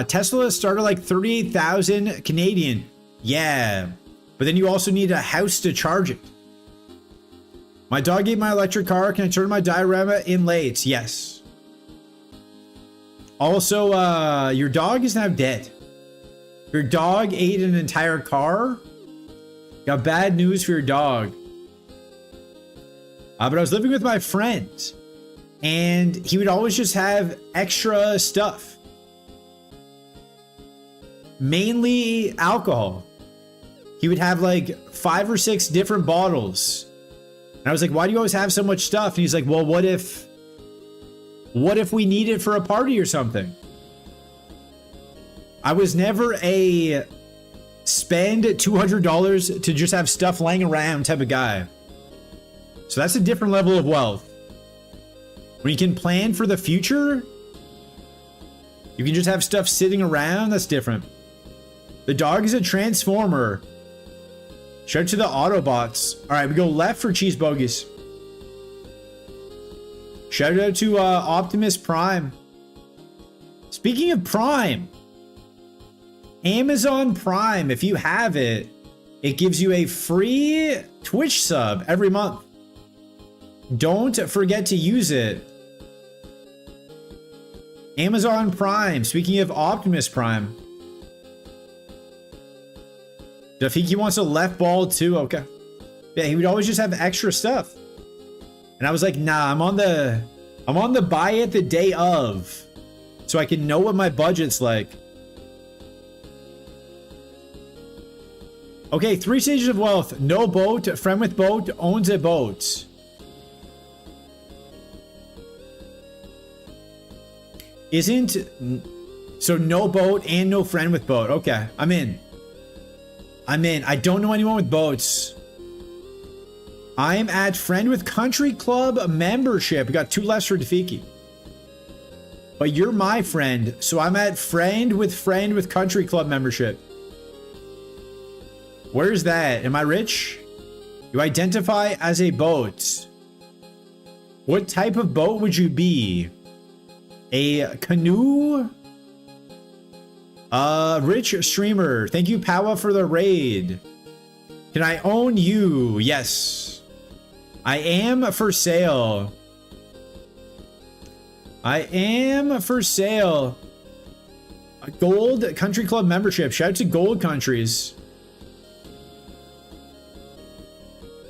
Speaker 1: Tesla started like 38,000 Canadian. Yeah. But then you also need a house to charge it. My dog ate my electric car. Can I turn my diorama in late? Yes. Also, your dog is now dead. Your dog ate an entire car. Got bad news for your dog. But I was living with my friend. And he would always just have extra stuff. Mainly alcohol. He would have like 5 or 6 different bottles. And I was like, why do you always have so much stuff? And he's like, well, what if we need it for a party or something? I was never a spend $200 to just have stuff laying around type of guy. So that's a different level of wealth. When you can plan for the future, you can just have stuff sitting around. That's different. The dog is a transformer. Shout out to the Autobots. All right, we go left for cheese bogies. Shout out to Optimus Prime. Speaking of Prime, Amazon Prime, if you have it, it gives you a free Twitch sub every month. Don't forget to use it. Amazon Prime, speaking of Optimus Prime. Dafiki wants a left ball too, okay. Yeah, he would always just have extra stuff. And I was like, nah, I'm on the buy it the day of, so I can know what my budget's like. Okay, 3 stages of wealth. No boat, friend with boat, owns a boat. Isn't, so no boat and no friend with boat. Okay, I'm in. I don't know anyone with boats. I'm at friend with country club membership. We got 2 less for Dafiki. But you're my friend, so I'm at friend with country club membership. Where's that? Am I rich? You identify as a boat. What type of boat would you be? A canoe? Rich streamer. Thank you, Powa, for the raid. Can I own you? Yes. I am for sale. I am for sale. A gold country club membership. Shout out to gold countries.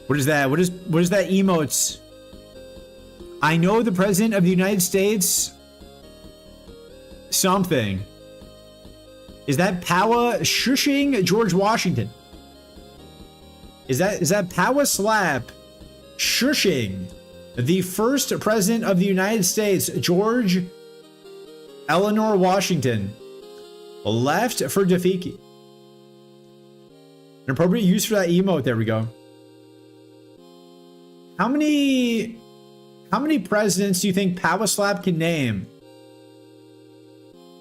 Speaker 1: What is that? What is that emotes? I know the president of the United States. Something. Is that Powa shushing George Washington? Is that Powa Slap shushing the first president of the United States, George Eleanor Washington? Left for Dafiki. An appropriate use for that emote. There we go. How many presidents do you think Powa Slap can name?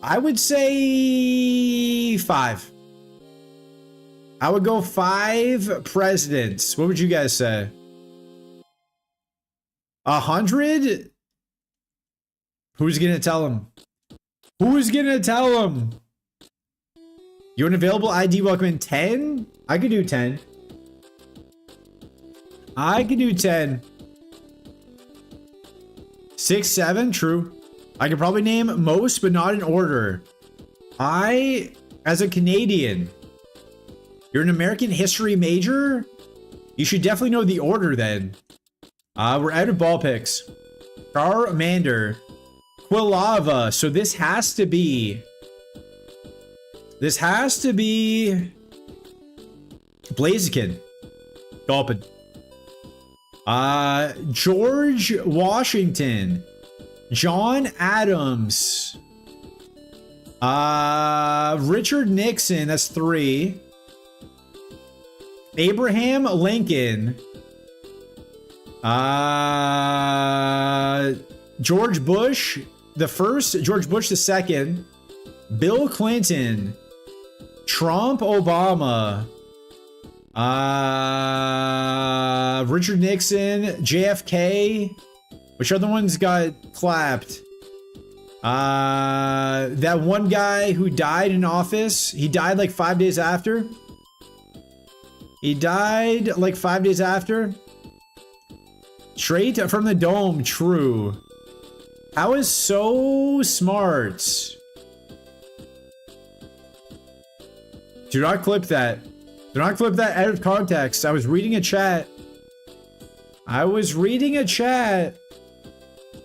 Speaker 1: I would say 5. I would go 5 presidents. What would you guys say? 100? Who's gonna tell him? Who's gonna tell him? You an available ID welcome in 10? I could do 10. I could do 10. 6, 7, true. I could probably name most, but not in order. As a Canadian, you're an American history major? You should definitely know the order then. We're out of ball picks. Charmander. Quilava. So this has to be Blaziken. Gulpin. George Washington. John Adams. Richard Nixon, that's 3. Abraham Lincoln. George Bush the first, George Bush the second, Bill Clinton, Trump, Obama, Richard Nixon, JFK. Which other ones got clapped? That one guy who died in office. He died like 5 days after. Straight from the dome, true. How is so smart? Do not clip that. Do not clip that out of context. I was reading a chat.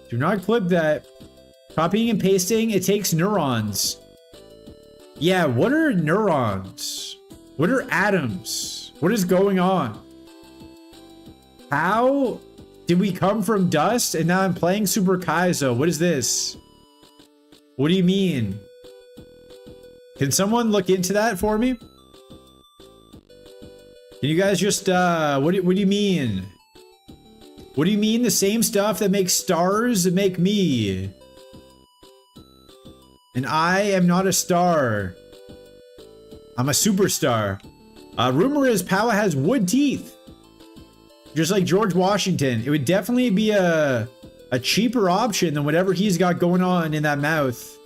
Speaker 1: Do not clip that. Copying and pasting, it takes neurons. Yeah, what are neurons? What are atoms? What is going on? How did we come from dust and now I'm playing Super Kaizo? What is this? What do you mean? Can someone look into that for me? Can you guys just, what do you mean? What do you mean the same stuff that makes stars make me? And I am not a star. I'm a superstar. Rumor is Powa has wood teeth. Just like George Washington. It would definitely be a A cheaper option than whatever he's got going on in that mouth.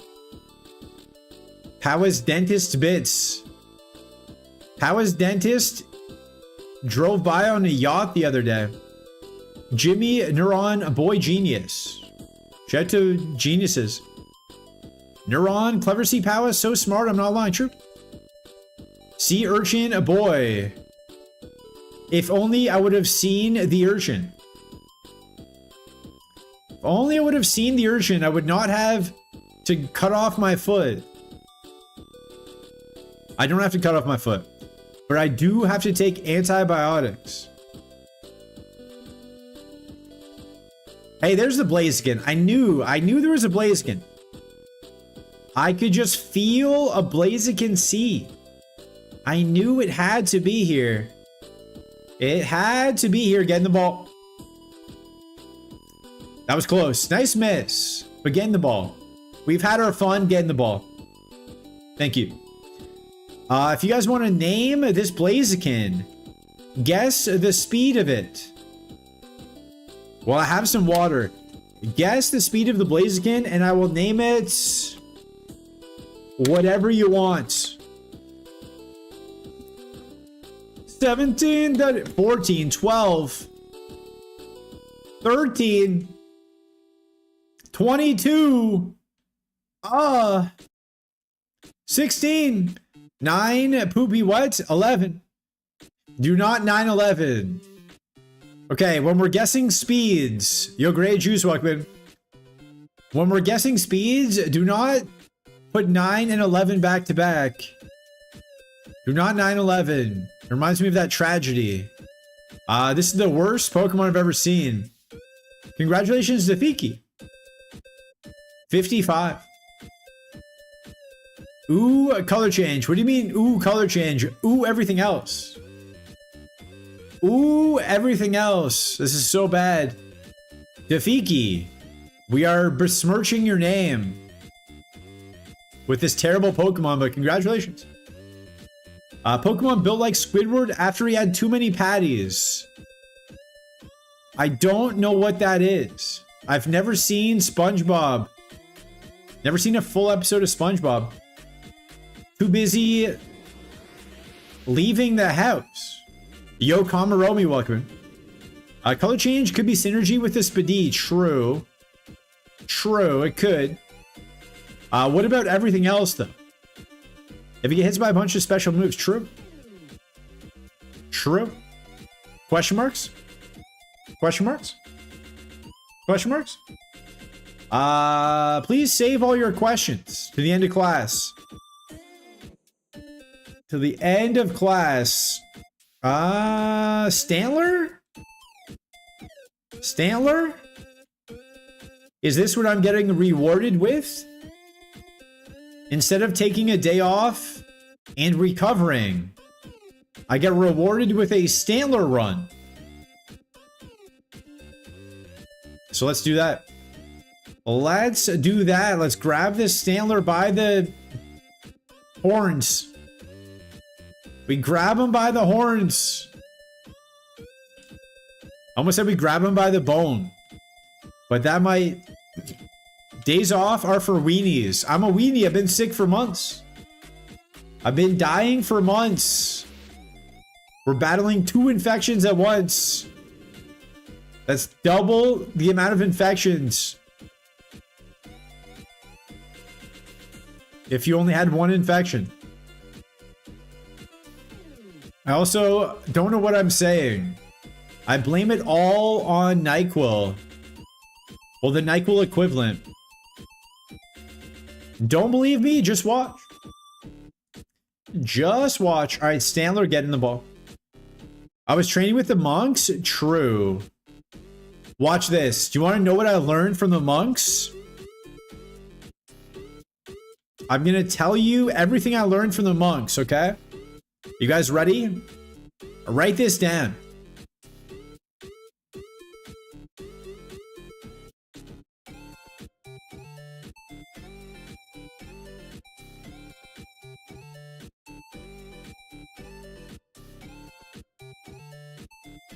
Speaker 1: Powers Dentist Bits. Powers Dentist drove by on a yacht the other day. Jimmy Neuron, boy genius. Shout out to geniuses. Neuron, clever sea Powers, so smart, I'm not lying. True. Sea urchin, a boy. If only I would have seen the urchin. If only I would have seen the urchin, I would not have to cut off my foot. I don't have to cut off my foot, but I do have to take antibiotics. Hey, there's the Blaziken. I knew there was a Blaziken. I could just feel a Blaziken seed. I knew it had to be here. It had to be here. Getting the ball. That was close. Nice miss, but getting the ball. We've had our fun getting the ball. Thank you. If you guys want to name this Blaziken, guess the speed of it. Well, I have some water. Guess the speed of the Blaziken, and I will name it whatever you want. 17, 14, 12, 13, 22, 16, 9, poopy what? 11. Do not 9-11. Okay, when we're guessing speeds, yo, great juice, Walkman. When we're guessing speeds, do not put 9 and 11 back to back. Do not 9-11. It reminds me of that tragedy. This is the worst Pokemon I've ever seen. Congratulations to Fiki. 55. Ooh, color change. What do you mean, ooh, color change? Ooh, everything else. Ooh, everything else. This is so bad. Dafiki, we are besmirching your name with this terrible Pokemon, but congratulations. Pokemon built like Squidward after he had too many patties. I don't know what that is. I've never seen SpongeBob. Never seen a full episode of SpongeBob. Too busy leaving the house. Yo, Kamaromi, welcome. Color change could be synergy with the Spadee. True. True, it could. What about everything else, though? If you get hit by a bunch of special moves, true. True. Question marks? Question marks? Question marks? Please save all your questions to the end of class. To the end of class. Stantler? Stantler? Is this what I'm getting rewarded with? Instead of taking a day off and recovering, I get rewarded with a Stantler run. So let's do that. Let's do that. Let's grab this Stantler by the horns. We grab him by the horns. Almost said we grab him by the bone. But that might... Days off are for weenies. I'm a weenie. I've been sick for months. I've been dying for months. We're battling 2 infections at once. That's double the amount of infections. If you only had 1 infection. I also don't know what I'm saying. I blame it all on NyQuil. Well, the NyQuil equivalent. Don't believe me? Just watch. Just watch. All right, Stantler getting the ball. I was training with the monks. True. Watch this. Do you want to know what I learned from the monks? I'm going to tell you everything I learned from the monks, okay? You guys ready? Write this down.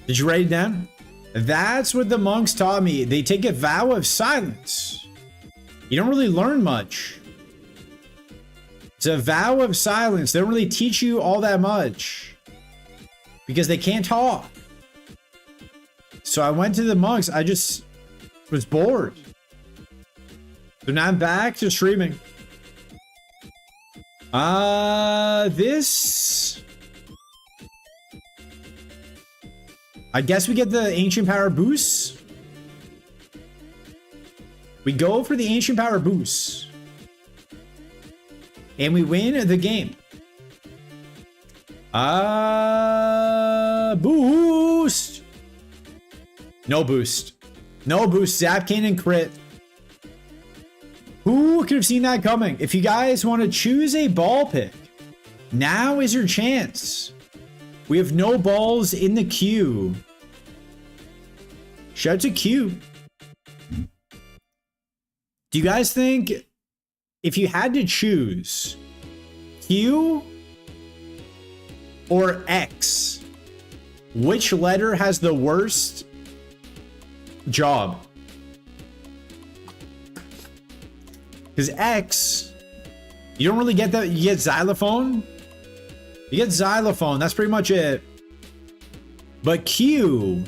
Speaker 1: Did you write it down? That's what the monks taught me. They take a vow of silence. You don't really learn much. It's a vow of silence. They don't really teach you all that much because they can't talk. So I went to the monks. I just was bored. So now I'm back to streaming. This... I guess we get the ancient power boost. We go for the ancient power boost. And we win the game. Boost. No boost. No boost. Zap cannon crit. Who could have seen that coming? If you guys want to choose a ball pick, now is your chance. We have no balls in the queue. Shout out to Q. Do you guys think if you had to choose Q or X, which letter has the worst job? Because X, you don't really get that. You get xylophone. You get xylophone. That's pretty much it. But Q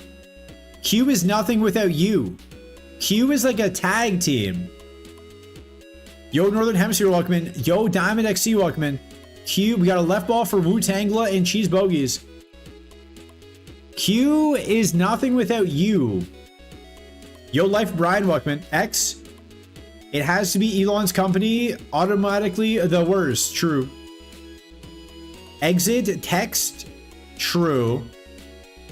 Speaker 1: is nothing without you. Q is like a tag team. Yo, Northern Hemisphere, welcome in. Yo, Diamond XC, welcome in. Q, we got a left ball for Wu Tangla and Cheese Bogies. Q is nothing without you. Yo, Life Brian, welcome in. X, it has to be Elon's company, automatically the worst. True. Exit, text, true.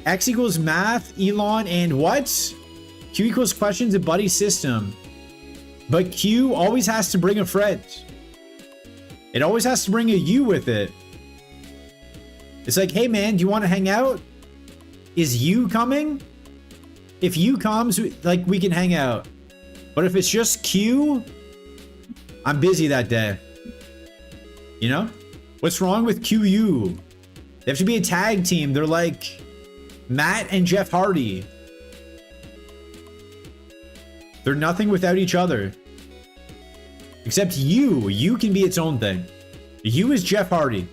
Speaker 1: X equals math, Elon, and what? Q equals questions and buddy system. But Q always has to bring a friend. It always has to bring a you with it. It's like, hey man, do you want to hang out? Is you coming? If you comes, like, we can hang out. But if it's just Q, I'm busy that day. You know? What's wrong with QU? They have to be a tag team. They're like Matt and Jeff Hardy. They're nothing without each other. Except you. You can be its own thing. You is Jeff Hardy.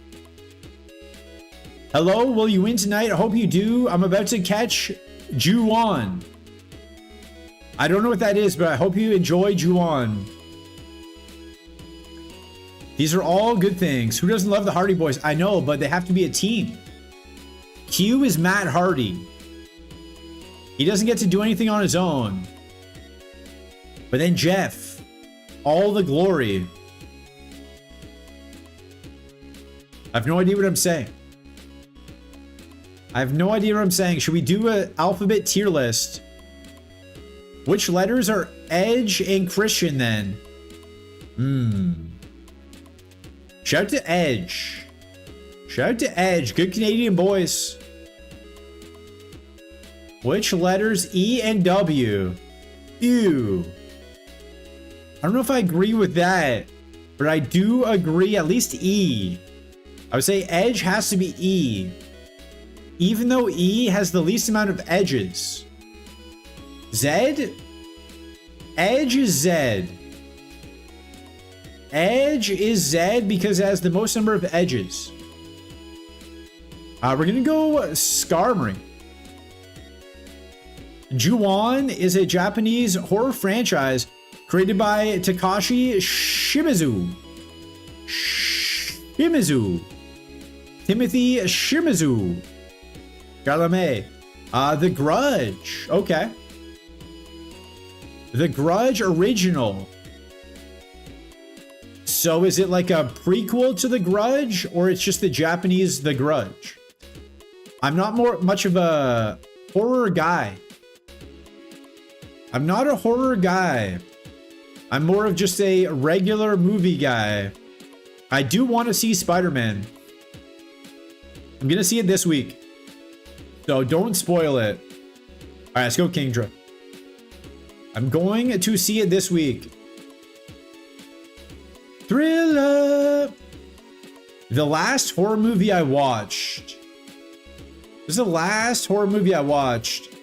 Speaker 1: Hello, will you win tonight? I hope you do. I'm about to catch Juwan. I don't know what that is, but I hope you enjoy Juwan. These are all good things. Who doesn't love the Hardy Boys? I know, but they have to be a team. Q is Matt Hardy. He doesn't get to do anything on his own. But then Jeff, all the glory. I have no idea what I'm saying. I have no idea what I'm saying. Should we do an alphabet tier list? Which letters are Edge and Christian then? Shout out to Edge. Shout out to Edge. Good Canadian boys. Which letters? E and W. Ew. I don't know if I agree with that, but I do agree at least E. I would say Edge has to be E. Even though E has the least amount of edges. Z? Edge is Z. Edge is Z because it has the most number of edges. We're gonna go Skarmory. Ju-On is a Japanese horror franchise created by Takashi Shimizu. Timothy Shimizu. Galame. The Grudge. Okay. The Grudge original. So is it like a prequel to The Grudge, or it's just the Japanese The Grudge? I'm not much of a horror guy. I'm not a horror guy. I'm more of just a regular movie guy. I do want to see Spider-Man. I'm gonna see it this week. So don't spoil it. All right, let's go Kingdra. I'm going to see it this week. Thriller. The last horror movie I watched. This is the last horror movie I watched. This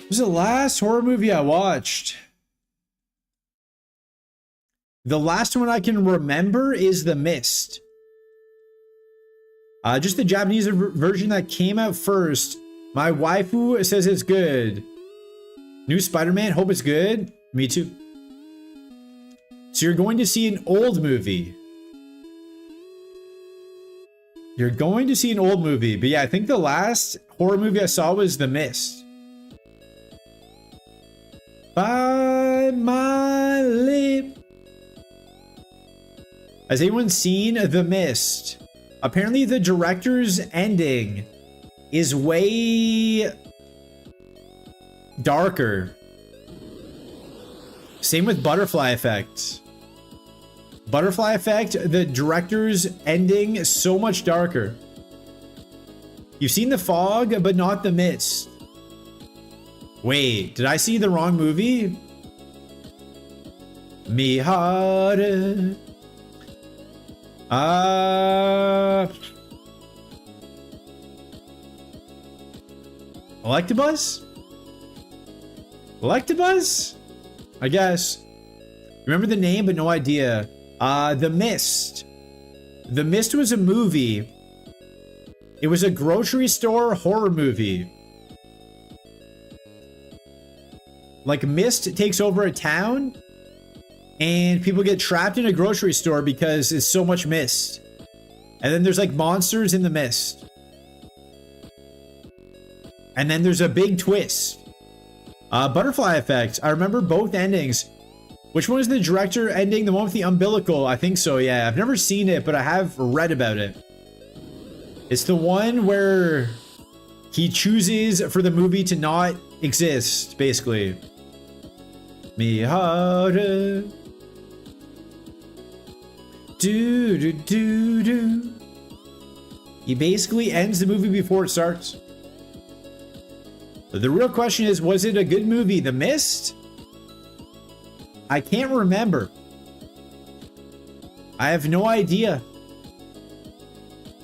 Speaker 1: is the last horror movie I watched. The last one I can remember is The Mist. Just the Japanese version that came out first. My waifu says it's good. New Spider-Man, hope it's good. Me too. So you're going to see an old movie. You're going to see an old movie. But yeah, I think the last horror movie I saw was The Mist. By my lip. Has anyone seen The Mist? Apparently the director's ending is way darker. Same with Butterfly Effect. Butterfly Effect, the director's ending is so much darker. You've seen The Fog, but not The Mist. Wait, did I see the wrong movie? Mihara. Electabuzz? Electabuzz? I guess. Remember the name, but no idea. The Mist. The Mist was a movie. It was a grocery store horror movie. Like mist takes over a town and people get trapped in a grocery store because it's so much mist. And then there's like monsters in the mist. And then there's a big twist. Butterfly Effect. I remember both endings. Which one is the director ending? The one with the umbilical? I think so, yeah. I've never seen it, but I have read about it. It's the one where he chooses for the movie to not exist, basically. Mihara. Do do do do. He basically ends the movie before it starts. The real question is, was it a good movie? The Mist? I can't remember. I have no idea.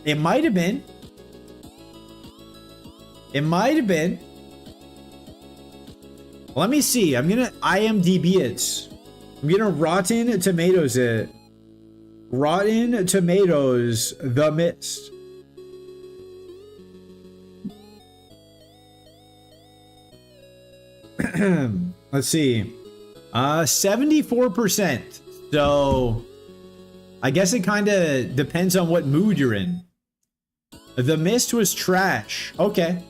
Speaker 1: It might have been. It might have been. Let me see. I'm gonna IMDb it. I'm gonna Rotten Tomatoes it. Rotten Tomatoes, The Mist. Let's see. 74%. So I guess it kind of depends on what mood you're in. The Mist was trash. Okay.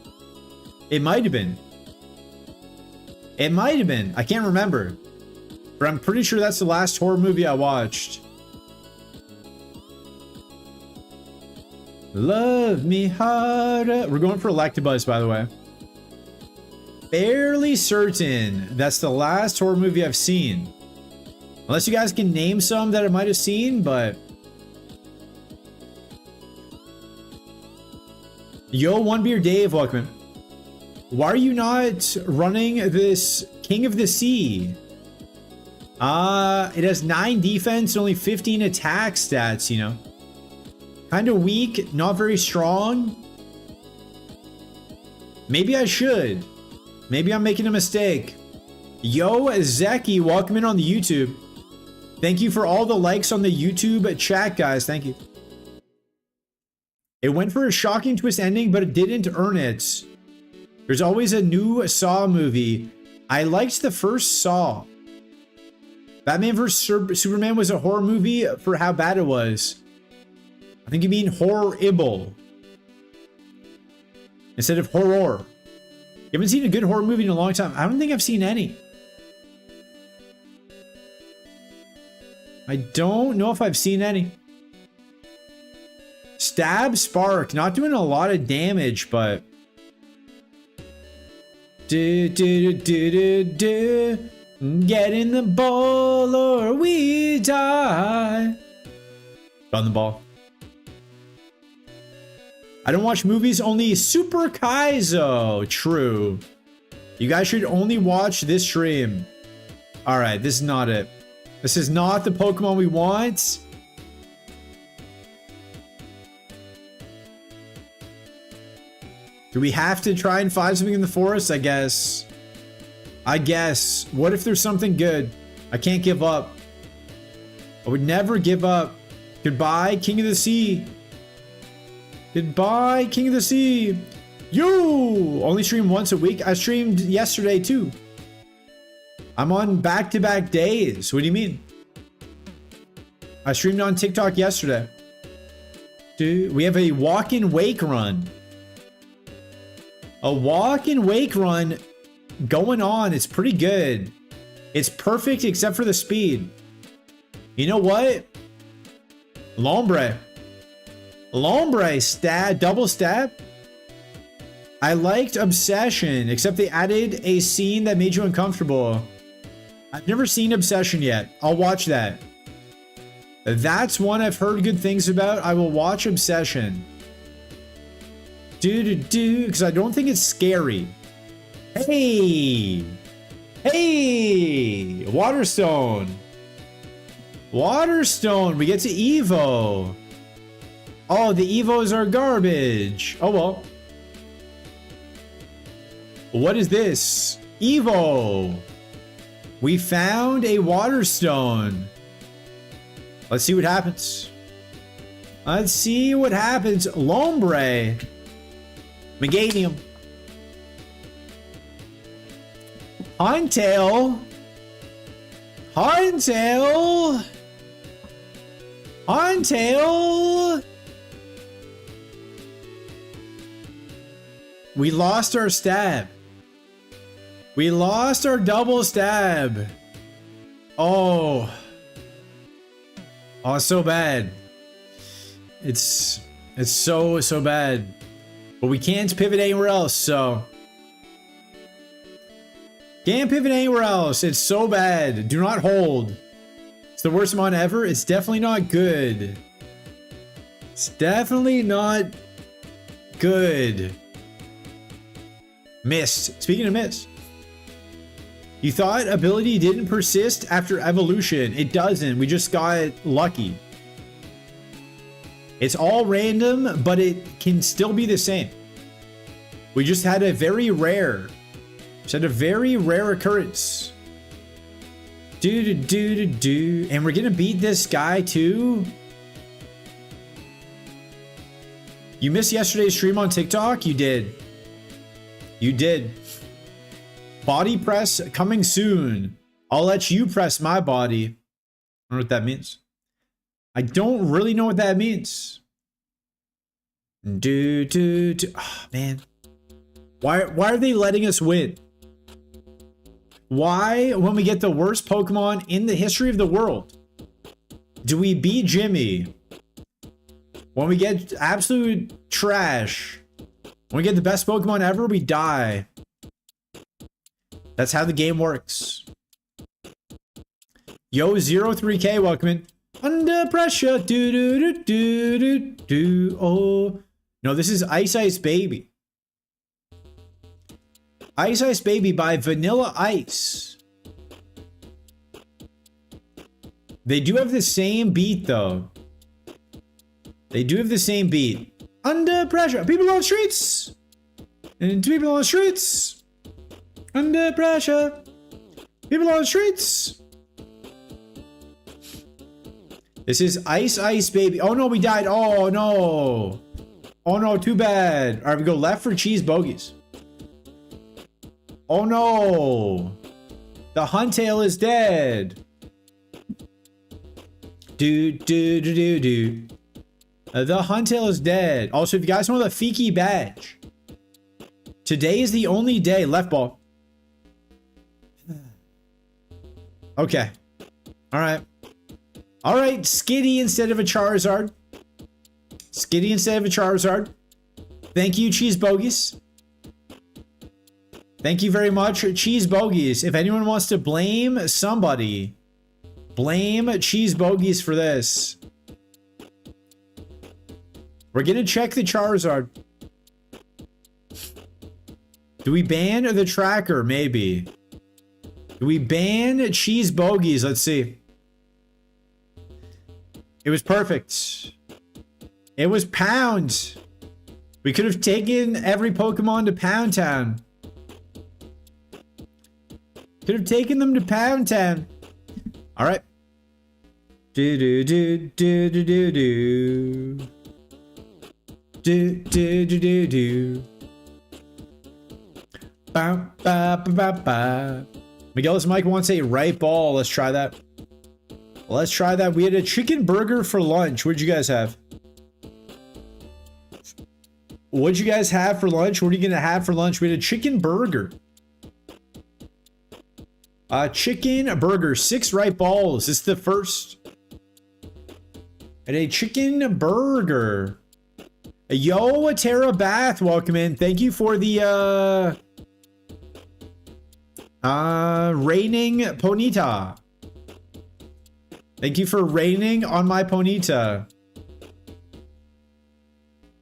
Speaker 1: It might have been. It might have been. I can't remember. But I'm pretty sure that's the last horror movie I watched. Love me harder. We're going for Electabuzz, by the way. Fairly certain that's the last horror movie I've seen. Unless you guys can name some that I might have seen, but... Yo, One Beer Dave, welcome in. Why are you not running this King of the Sea? It has 9 defense, only 15 attack stats, you know. Kind of weak, not very strong. Maybe I should. Maybe I'm making a mistake. Yo, Zeki, welcome in on the YouTube. Thank you for all the likes on the YouTube chat, guys. Thank you. It went for a shocking twist ending, but it didn't earn it. There's always a new Saw movie. I liked the first Saw. Batman vs. Superman was a horror movie for how bad it was. I think you mean horrible. Instead of horror. You haven't seen a good horror movie in a long time. I don't think I've seen any. I don't know if I've seen any. Stab Spark. Not doing a lot of damage, but... Do, do, do, do, do. Get in the ball or we die. On the ball. I don't watch movies, only Super Kaizo. True. You guys should only watch this stream. Alright, this is not it. This is not the Pokemon we want. Do we have to try and find something in the forest? I guess. What if there's something good? I can't give up. I would never give up. Goodbye, King of the Sea. Goodbye, King of the Sea. You only stream once a week. I streamed yesterday too. I'm on back-to-back days. What do you mean? I streamed on TikTok yesterday. Dude, we have a walk and wake run. A walk and wake run going on. It's pretty good. It's perfect except for the speed. You know what? Lombre. Stab, double stab. I liked Obsession, except they added a scene that made you uncomfortable. I've never seen Obsession yet. I'll watch that. That's one I've heard good things about. I will watch Obsession. Because I don't think it's scary. Hey! Waterstone. We get to Evo. Oh, the Evos are garbage. Oh, well. What is this? Evo. We found a Waterstone. Let's see what happens. Lombre. Meganium. Huntail. We lost our stab. We lost our double stab. Oh, so bad. It's so bad. But we can't pivot anywhere else, so. Can't pivot anywhere else. It's so bad. Do not hold. It's the worst mon ever. It's definitely not good. It's definitely not good. Missed. Speaking of missed. You thought ability didn't persist after evolution. It doesn't. We just got lucky. It's all random, but it can still be the same. We just had a very rare occurrence. And we're gonna beat this guy too. You missed yesterday's stream on TikTok? You did. Body press coming soon. I'll let you press my body. I don't know what that means. I don't really know what that means. Oh, man. Why are they letting us win? Why, when we get the worst Pokemon in the history of the world, do we beat Jimmy? When we get absolute trash, when we get the best Pokemon ever, we die. That's how the game works. Yo, 03K, welcome in. Under pressure, Oh, no, this is Ice Ice Baby. Ice Ice Baby by Vanilla Ice. They do have the same beat, though. They do have the same beat. Under pressure. People on the streets. And people on the streets. Under pressure. People on the streets. This is Ice Ice Baby. Oh, no, we died. Oh, no. Oh, no, too bad. All right, we go left for cheese bogeys. Oh, no. The Huntail is dead. The Huntail is dead. Also, if you guys know the Fiki badge, today is the only day. Left ball. Okay. All right. All right. Skitty instead of a Charizard. Skitty instead of a Charizard. Thank you, Cheese Bogies. Thank you very much, Cheese Bogies. If anyone wants to blame somebody, blame Cheese Bogies for this. We're gonna check the Charizard. Do we ban the tracker? Maybe. Do we ban Cheese Bogies? Let's see. It was perfect. It was pound. We could have taken every Pokemon to Pound Town. Could have taken them to Pound Town. All right. Do do do do do do do. Do do do do do. Ba ba ba ba ba. Miguel's Mike wants a right ball. Let's try that. Let's try that. We had a chicken burger for lunch. What'd you guys have? What'd you guys have for lunch? What are you gonna have for lunch? We had a chicken burger. Chicken burger, 6 right balls. This is the first. And a chicken burger. Yo, Tara Bath, welcome in. Thank you for the raining Ponyta. Thank you for raining on my Ponyta.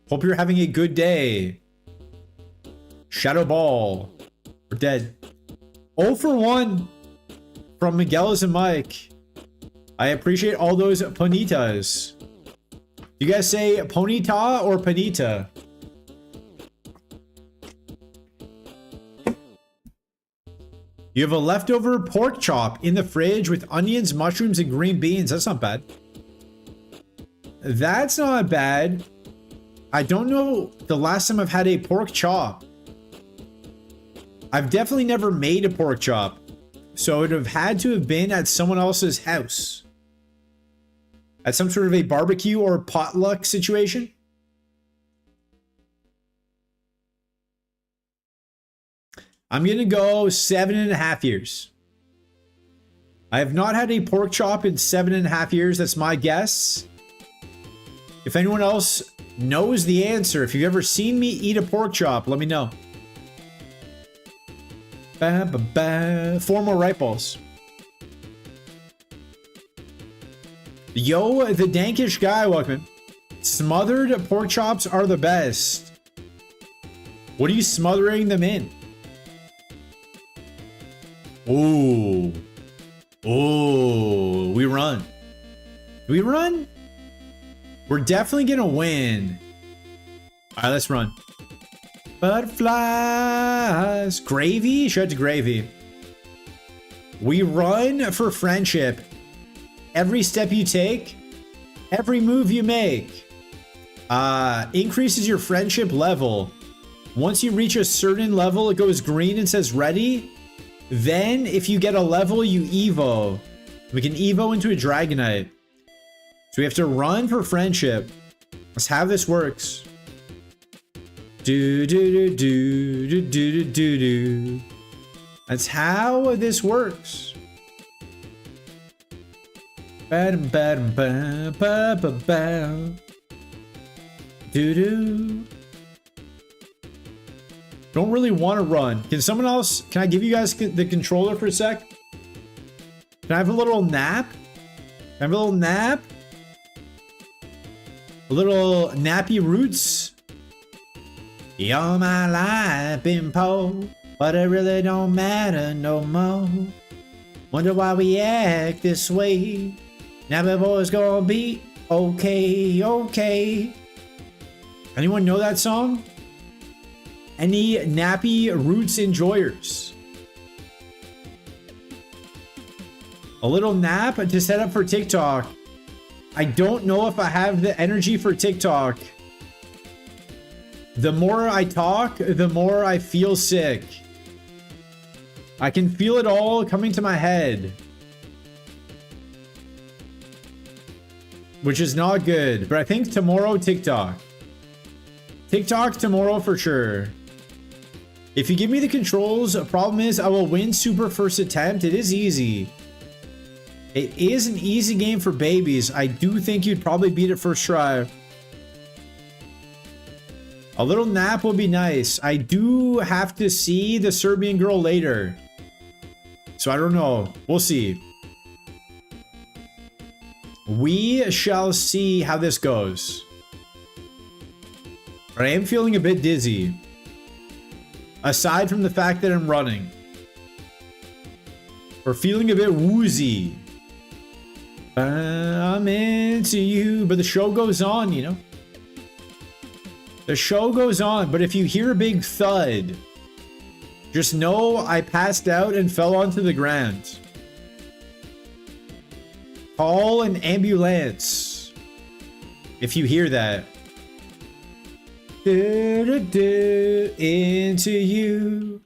Speaker 1: Hope you're having a good day. Shadow Ball. We're dead. 0 for 1 from Miguel's and Mike. I appreciate all those Ponitas. You guys say Ponyta or Panita? You have a leftover pork chop in the fridge with onions, mushrooms, and green beans. That's not bad. That's not bad. I don't know the last time I've had a pork chop. I've definitely never made a pork chop. So it would have had to have been at someone else's house. At some sort of a barbecue or potluck situation. I'm going to go 7.5 years. I have not had a pork chop in 7.5 years. That's my guess. If anyone else knows the answer, if you've ever seen me eat a pork chop, let me know. 4 more right balls. Yo, the dankish guy, welcome. Smothered pork chops are the best. What are you smothering them in? Ooh. Ooh, we run. Do we run? We're definitely gonna win. All right, let's run. Butterflies. Gravy? Shout out to Gravy. We run for friendship. Every step you take, every move you make, increases your friendship level. Once you reach a certain level, it goes green and says ready. Then, if you get a level, you Evo. We can Evo into a Dragonite. So we have to run for friendship. That's how this works. Do do do do do do do do. That's how this works. Ba-dum, ba-dum, ba, ba, ba, ba. Do-do. Don't really want to run. Can someone else... Can I give you guys the controller for a sec? Can I have a little nap? Can I have a little nap? A little nappy roots? You're my life in pole, but it really don't matter no more. Wonder why we act this way. Now the boy's gonna be okay, okay. Anyone know that song? Any nappy roots enjoyers? A little nap to set up for TikTok. I don't know if I have the energy for TikTok. The more I talk, the more I feel sick. I can feel it all coming to my head. Which is not good, but I think tomorrow TikTok. TikTok tomorrow for sure. If you give me the controls, the problem is I will win super first attempt. It is easy. It is an easy game for babies. I do think you'd probably beat it first try. A little nap will be nice. I do have to see the Serbian girl later. So I don't know. We'll see. We shall see how this goes. But I am feeling a bit dizzy. Aside from the fact that I'm running. Or feeling a bit woozy. I'm into you. But the show goes on, you know. The show goes on, but if you hear a big thud, just know I passed out and fell onto the ground. Call an ambulance if you hear that. Into you.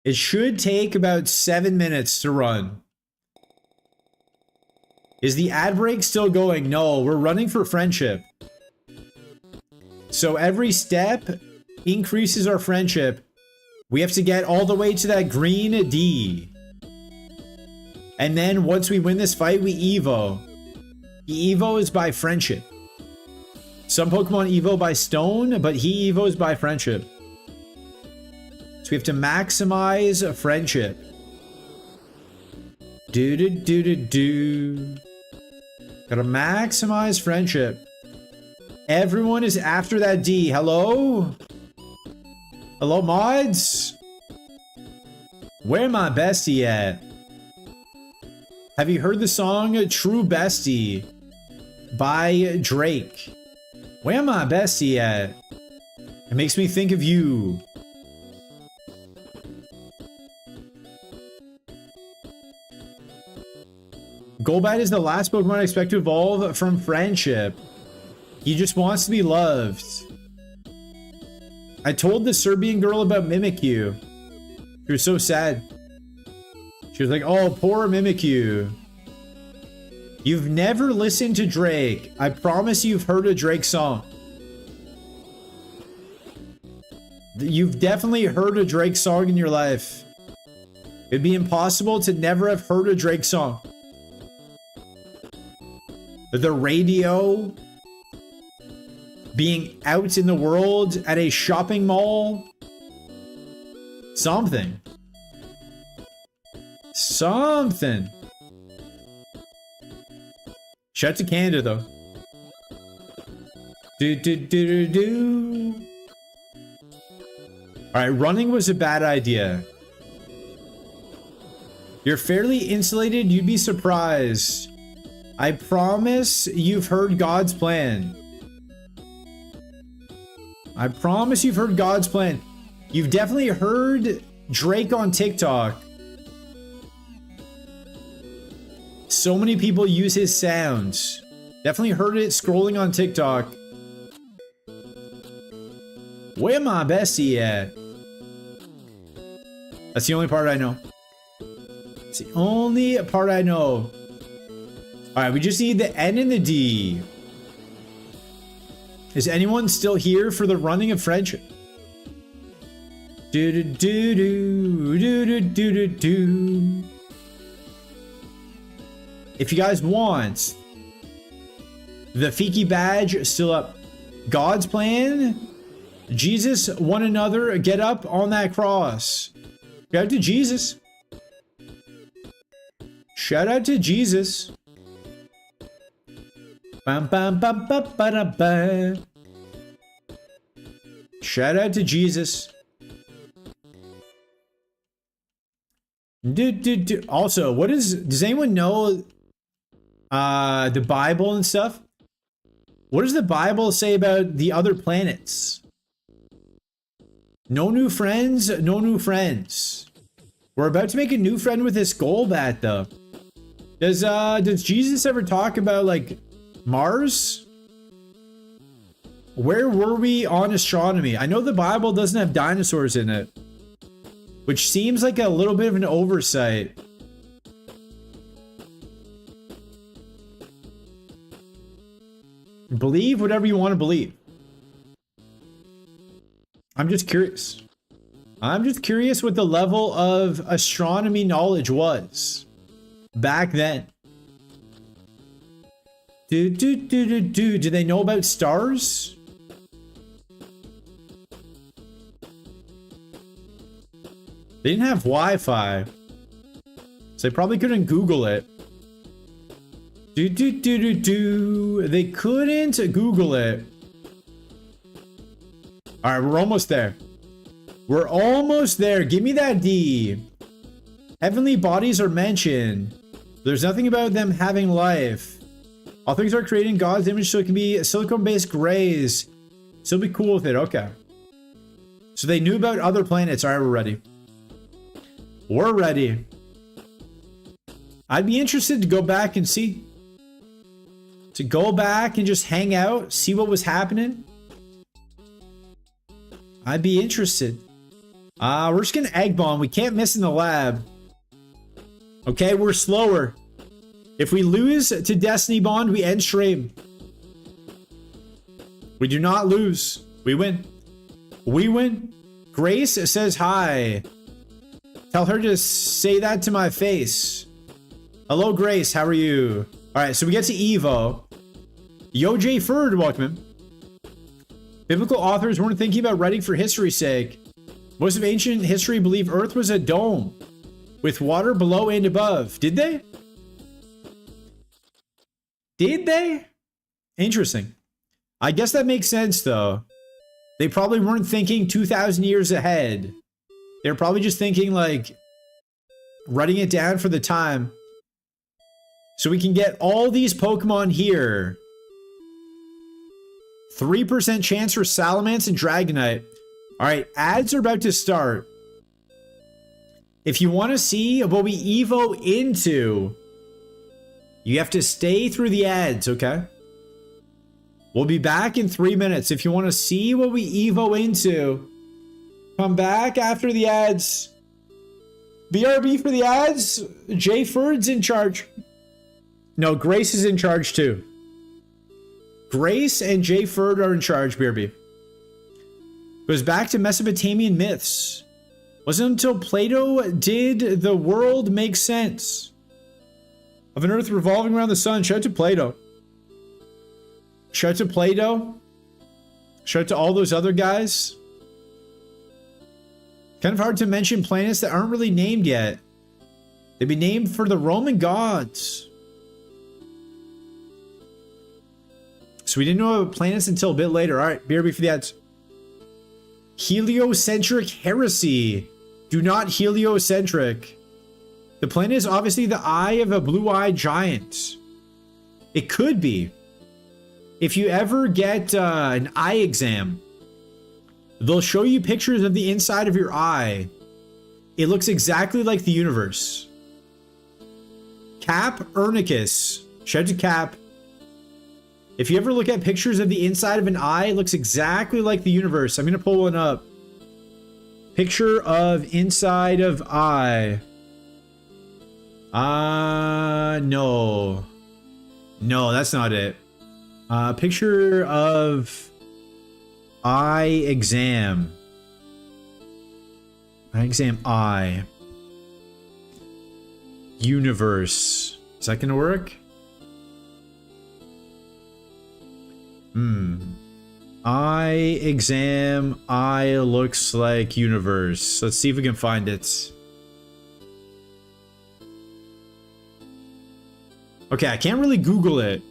Speaker 1: It should take about 7 minutes to run. Is the ad break still going? No, we're running for friendship. So every step increases our friendship. We have to get all the way to that green D. And then once we win this fight, we Evo. The Evo is by friendship. Some Pokemon Evo by stone, but he Evos by friendship. So we have to maximize a friendship. Do. Gotta maximize friendship. Everyone is after that D. Hello? Hello, mods? Where my bestie at? Have you heard the song True Bestie by Drake? Where my bestie at? It makes me think of you. Golbat is the last Pokemon I expect to evolve from friendship. He just wants to be loved. I told the Serbian girl about Mimikyu. She was so sad. She was like, oh, poor Mimikyu. You've never listened to Drake. I promise you've heard a Drake song. You've definitely heard a Drake song in your life. It'd be impossible to never have heard a Drake song. The radio, being out in the world at a shopping mall, something. Shout out to Canada though. Alright, running was a bad idea. You're fairly insulated, you'd be surprised. I promise you've heard God's plan. I promise you've heard God's plan. You've definitely heard Drake on TikTok. So many people use his sounds. Definitely heard it scrolling on TikTok. Where my bestie at? That's the only part I know. It's the only part I know. Alright, we just need the N and the D. Is anyone still here for the running of friendship? Do. If you guys want the Fiki badge, still up. God's plan. Jesus, one another, get up on that cross. Shout out to Jesus. Shout out to Jesus. Bam, bam, bam, bam, bam, bam. Shout out to Jesus. Also, does anyone know the Bible and stuff? What does the Bible say about the other planets? No new friends, no new friends. We're about to make a new friend with this Golbat though. Does Jesus ever talk about like Mars? Where were we on astronomy? I know the Bible doesn't have dinosaurs in it, which seems like a little bit of an oversight. Believe whatever you want to believe. I'm just curious. I'm just curious what the level of astronomy knowledge was back then. Do they know about stars? They didn't have Wi-Fi, so they probably couldn't Google it. They couldn't Google it. All right, we're almost there. We're almost there. Give me that D. Heavenly bodies are mentioned. There's nothing about them having life. Authors are creating God's image so it can be silicone-based grays. Still be cool with it. Okay. So they knew about other planets. All right, we're ready. We're ready. I'd be interested to go back and see. To go back and just hang out, see what was happening. I'd be interested. We're just gonna egg bomb. We can't miss in the lab. Okay, we're slower. If we lose to Destiny Bond, we end stream. We do not lose. We win. We win. Grace says hi. Tell her to say that to my face. Hello, Grace. How are you? All right, so we get to Evo. Yo, J. Ferd, welcome in. Biblical authors weren't thinking about writing for history's sake. Most of ancient history believed Earth was a dome with water below and above. Did they? Did they? Interesting. I guess that makes sense, though. They probably weren't thinking 2,000 years ahead. They're probably just thinking, like, writing it down for the time. So we can get all these Pokemon here. 3% chance for Salamence and Dragonite. Alright, ads are about to start. If you want to see what we Evo into, you have to stay through the ads, okay? We'll be back in 3 minutes. If you want to see what we Evo into, come back after the ads. BRB for the ads. Jay Ferd's in charge. No, Grace is in charge too. Grace and Jay Ferd are in charge, BRB. Goes back to Mesopotamian myths. Wasn't until Plato did the world make sense of an earth revolving around the sun. Shout out to Plato. Shout out to Plato. Shout out to all those other guys. Kind of hard to mention planets that aren't really named yet. They'd be named for the Roman gods. So we didn't know about planets until a bit later. All right, BRB for the ads. Heliocentric heresy. Do not heliocentric. The planet is obviously the eye of a blue-eyed giant. It could be. If you ever get an eye exam, they'll show you pictures of the inside of your eye. It looks exactly like the universe. Cap Ernicus. Shout out to Cap. If you ever look at pictures of the inside of an eye, it looks exactly like the universe. I'm going to pull one up. Picture of inside of eye. No. No, that's not it. Picture of eye exam. Eye exam eye. Universe. Is that going to work? Eye exam eye looks like universe. Let's see if we can find it. Okay, I can't really Google it,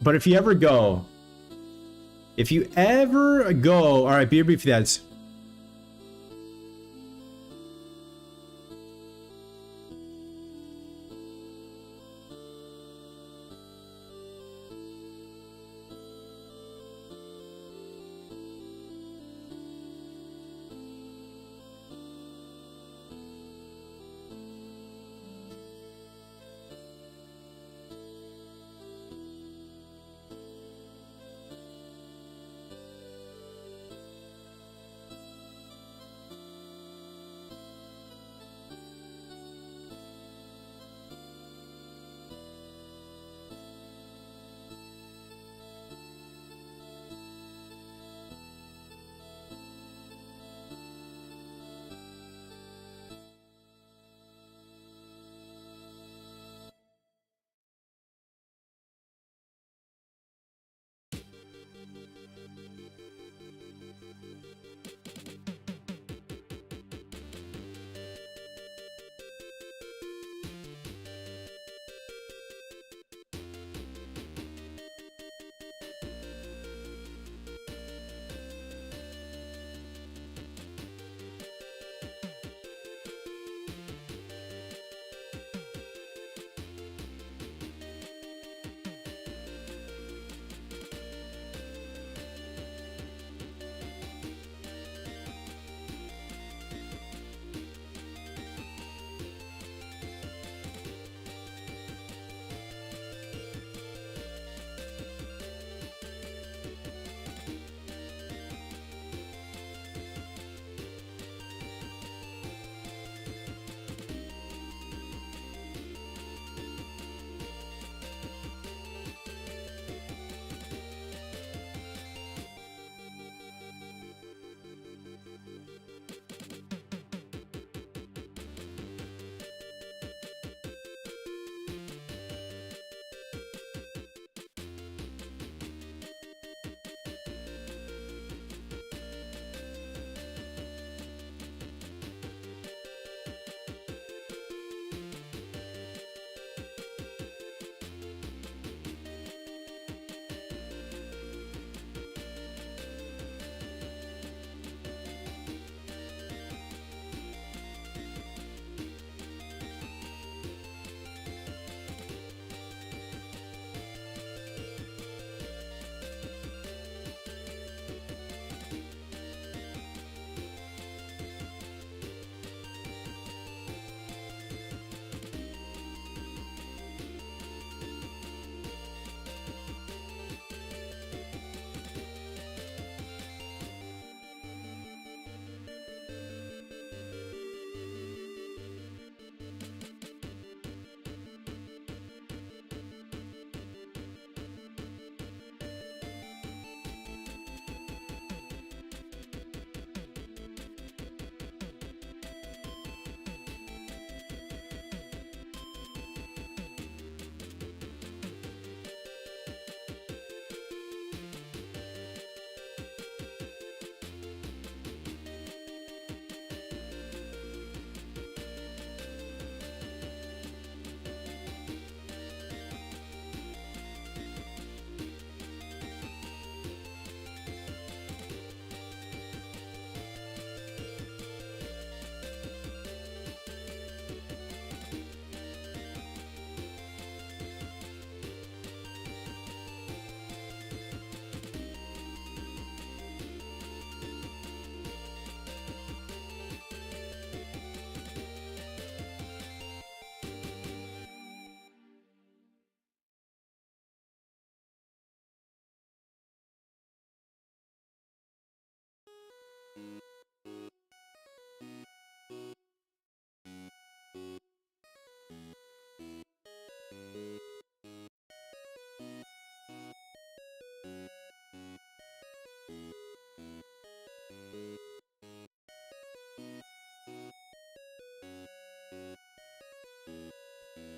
Speaker 1: but if you ever go, all right, BRB for that.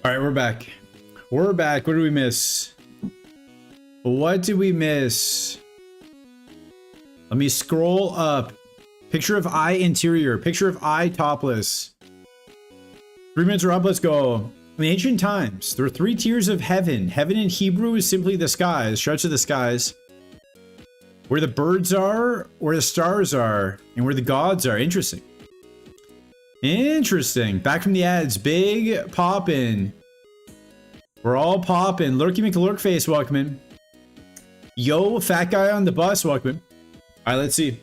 Speaker 1: All right, we're back. We're back. What did we miss? What did we miss? Let me scroll up. Picture of eye interior. Picture of eye topless. 3 minutes are up. Let's go. In ancient times, there were 3 tiers of heaven. Heaven in Hebrew is simply the skies. Shout out to the skies. Where the birds are, where the stars are, and where the gods are. Interesting. Interesting. Back from the ads. Big poppin'. We're all poppin'. Lurky McLurk face, welcome in. Yo, fat guy on the bus, welcome in. All right, let's see.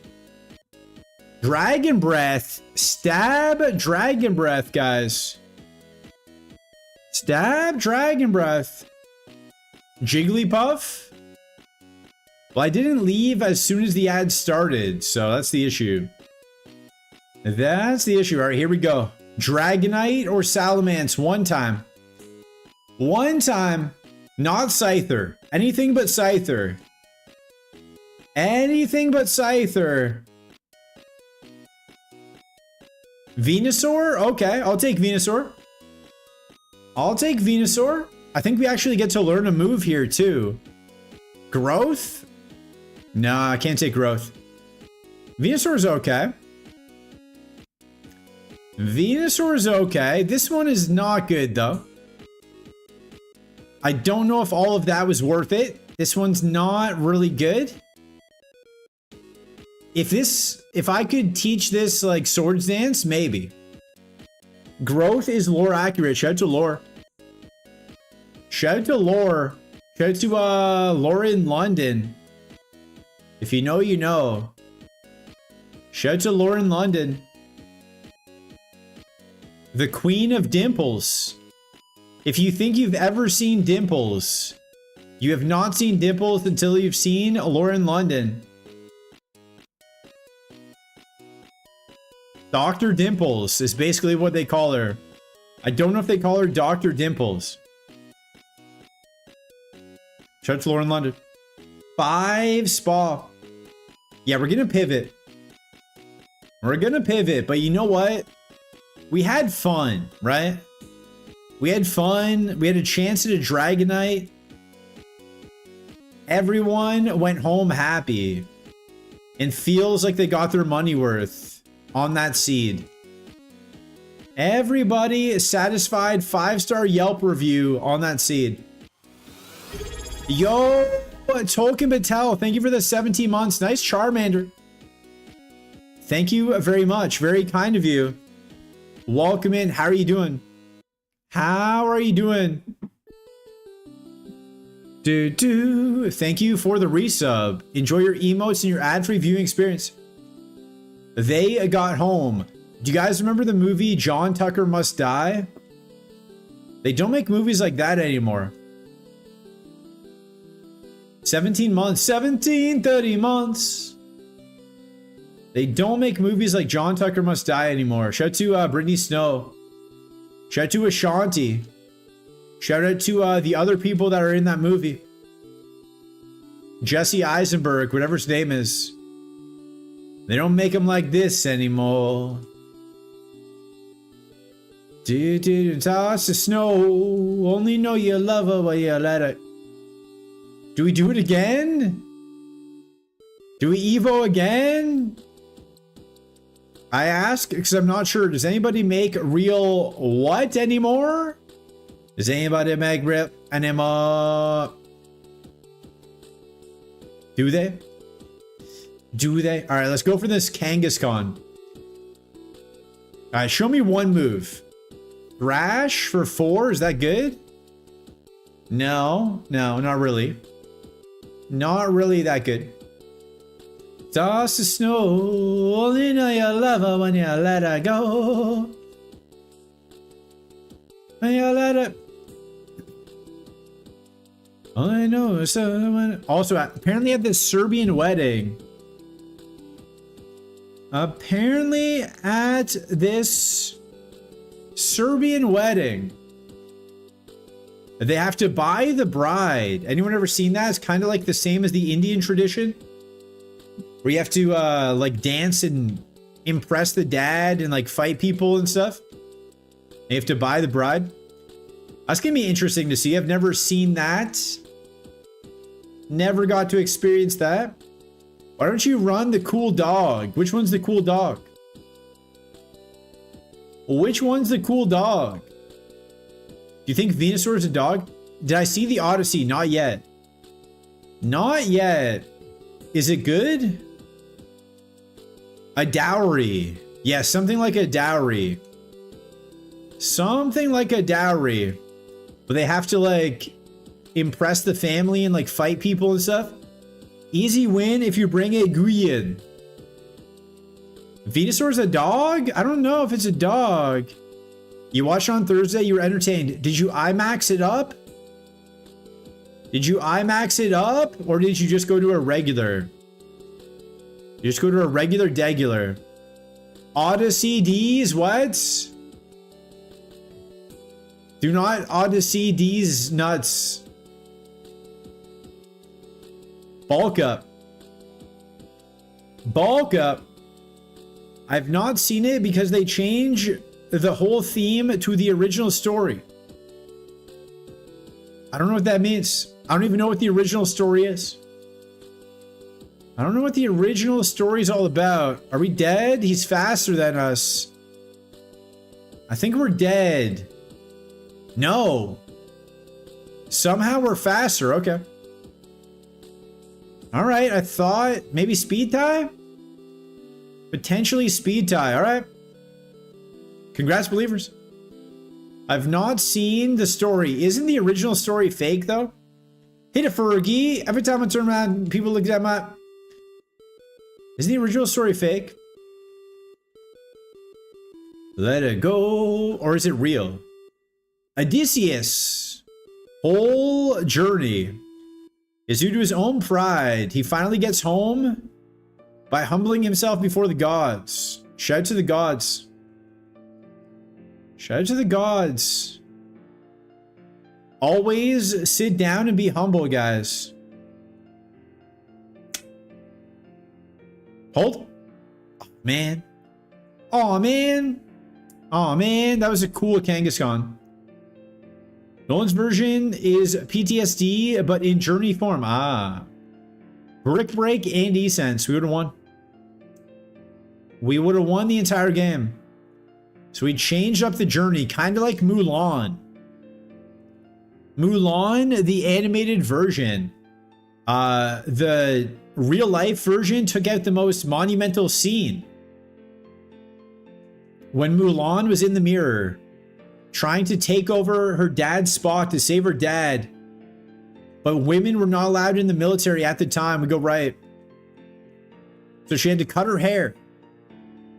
Speaker 1: Dragon breath. Stab dragon breath, guys. Stab dragon breath. Jigglypuff. Well, I didn't leave as soon as the ad started, so that's the issue. That's the issue. All right, here we go. Dragonite or Salamence, one time. One time. Not Scyther. Anything but Scyther. Anything but Scyther. Venusaur? Okay, I'll take Venusaur. I'll take Venusaur. I think we actually get to learn a move here, too. Growth? Nah, I can't take Growth. Venusaur's okay. Venusaur's okay. This one is not good, though. I don't know if all of that was worth it. This one's not really good. If I could teach this like Swords Dance, maybe. Growth is lore accurate. Shout out to lore. Shout out to lore. Shout out to lore in London. If you know, you know. Shout out to lore in London. The Queen of Dimples. If you think you've ever seen Dimples, you have not seen Dimples until you've seen Lauren London. Dr. Dimples is basically what they call her. I don't know if they call her Dr. Dimples. Shout out to Lauren London. 5 spa. Yeah, we're gonna pivot. We're gonna pivot, but you know what? We had fun, right? We had fun. We had a chance at a Dragonite. Everyone went home happy and feels like they got their money worth on that seed. Everybody is satisfied. 5-star Yelp review on that seed. Yo, Tolkien Patel, thank you for the 17 months. Nice Charmander. Thank you very much. Very kind of you. Welcome in. How are you doing? How are you doing? Thank you for the resub. Enjoy your emotes and your ad-free viewing experience. They got home. Do you guys remember the movie John Tucker Must Die? They don't make movies like that anymore. 17 months. 30 months. They don't make movies like John Tucker Must Die anymore. Shout out to Brittany Snow. Shout out to Ashanti. Shout out to the other people that are in that movie. Jesse Eisenberg, whatever his name is. They don't make them like this anymore. Toss the snow. Only know you love her when you let it. Do we do it again? Do we Evo again? I ask because I'm not sure. Does anybody make real what anymore? Does anybody make real anymore? Do they? Do they? All right, let's go for this Kangaskhan. All right, show me one move. Thrash for 4, is that good? No, not really. Not really that good. Toss the snow, only know you love her when you let her go. When you let her. I know someone. Also, apparently at this Serbian wedding. Apparently at this Serbian wedding, they have to buy the bride. Anyone ever seen that? It's kind of like the same as the Indian tradition, where you have to like dance and impress the dad and like fight people and stuff. You have to buy the bride. That's gonna be interesting to see. I've never seen that. Never got to experience that. Why don't you run the cool dog? Which one's the cool dog? Which one's the cool dog? Do you think Venusaur is a dog? Did I see the Odyssey? Not yet. Not yet. Is it good? A dowry. Yeah, something like a dowry. Something like a dowry. But they have to like impress the family and like fight people and stuff. Easy win if you bring a Guyan. Venusaur's a dog? I don't know if it's a dog. You watched on Thursday, you were entertained. Did you IMAX it up? Did you IMAX it up? Or did you just go to a regular? You just go to a regular degular. Odyssey D's, what? Do not Odyssey D's nuts. Bulk up. Bulk up. I've not seen it because they change the whole theme to the original story. I don't know what that means. I don't even know what the original story is. I don't know what the original story is all about. Are we dead? He's faster than us. I think we're dead. No. Somehow we're faster. Okay. All right. I thought maybe speed tie? Potentially speed tie. All right. Congrats, believers. I've not seen the story. Isn't the original story fake, though? Hit it, Fergie. Every time I turn around, people look at my... Isn't the original story fake? Let it go. Or is it real? Odysseus' whole journey is due to his own pride. He finally gets home by humbling himself before the gods. Shout to the gods. Shout out to the gods. Always sit down and be humble, guys. Hold. Oh, man. Oh, man. Oh, man. That was a cool Kangaskhan. Nolan's version is PTSD, but in journey form. Ah. Brick Break and E-Sense. We would have won. We would have won the entire game. So we changed up the journey, kind of like Mulan. Mulan, the animated version. The real life version took out the most monumental scene. When Mulan was in the mirror, trying to take over her dad's spot to save her dad. But women were not allowed in the military at the time. We go right. So she had to cut her hair.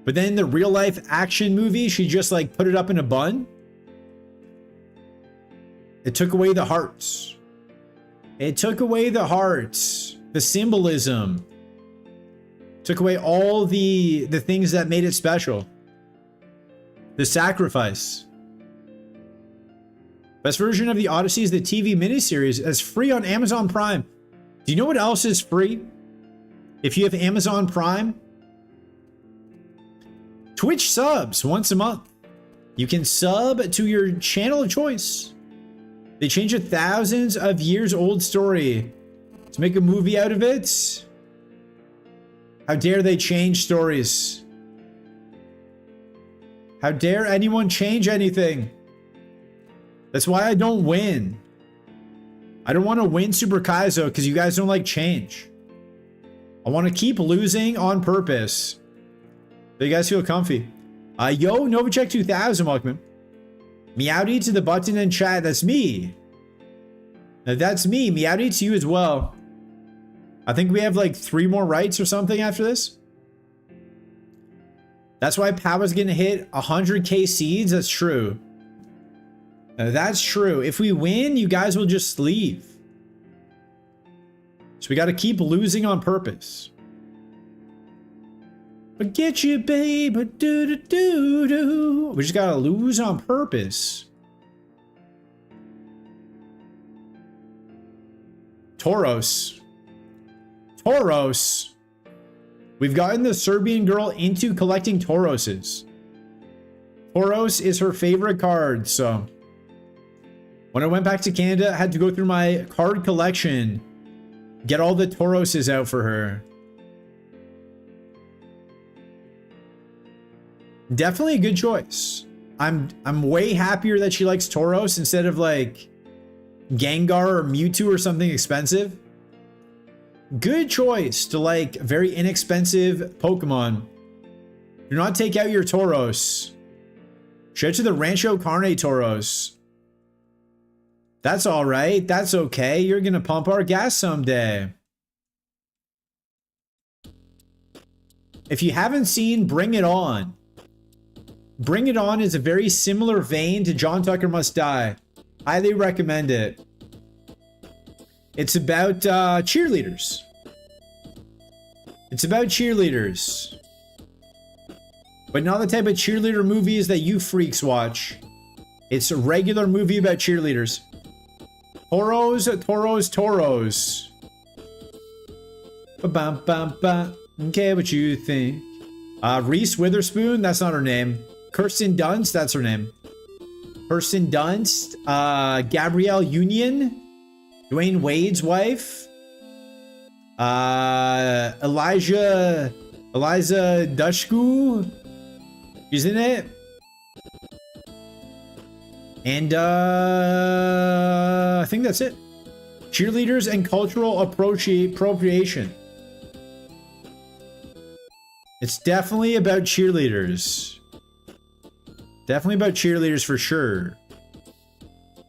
Speaker 1: But then in the real life action movie, she just like put it up in a bun. It took away the hearts. It took away the hearts. The symbolism. Took away all the things that made it special. The sacrifice. Best version of the Odyssey is the TV miniseries as free on Amazon Prime. Do you know what else is free? If you have Amazon Prime? Twitch subs once a month. You can sub to your channel of choice. They changed a thousands of years old story to make a movie out of it. How dare they change stories? How dare anyone change anything? That's why I don't win. I don't want to win Super Kaizo because you guys don't like change. I want to keep losing on purpose. So you guys feel comfy. Yo, Novacek 2000, welcome. Meowdy to the button and chat. That's me. That's me. Meowdy to you as well. I think we have like 3 more rights or something after this. That's why Papa's gonna hit 100k seeds. That's true. That's true. If we win, you guys will just leave. So we got to keep losing on purpose. Forget you, babe. Do-do-do-do. We just got to lose on purpose. Tauros. Tauros. We've gotten the Serbian girl into collecting Tauroses. Tauros is her favorite card, so... When I went back to Canada, I had to go through my card collection, get all the Tauroses out for her. Definitely a good choice. I'm way happier that she likes Tauros instead of like Gengar or Mewtwo or something expensive. Good choice to like very inexpensive Pokemon. Do not take out your Tauros. Shout out to the Rancho Carne Tauros. That's all right. That's okay. You're gonna pump our gas someday. If you haven't seen Bring It On, Bring It On is a very similar vein to John Tucker Must Die. Highly recommend it. It's about cheerleaders. It's about cheerleaders. But not the type of cheerleader movies that you freaks watch. It's a regular movie about cheerleaders. Tauros, Tauros, Tauros. Ba-bam-bam-bam. Okay, what you think? Reese Witherspoon, that's not her name. Kirsten Dunst, that's her name. Kirsten Dunst. Gabrielle Union. Dwayne Wade's wife. Eliza Dushku. She's in it. And I think that's it. Cheerleaders and cultural appropriation. It's definitely about cheerleaders. Definitely about cheerleaders for sure.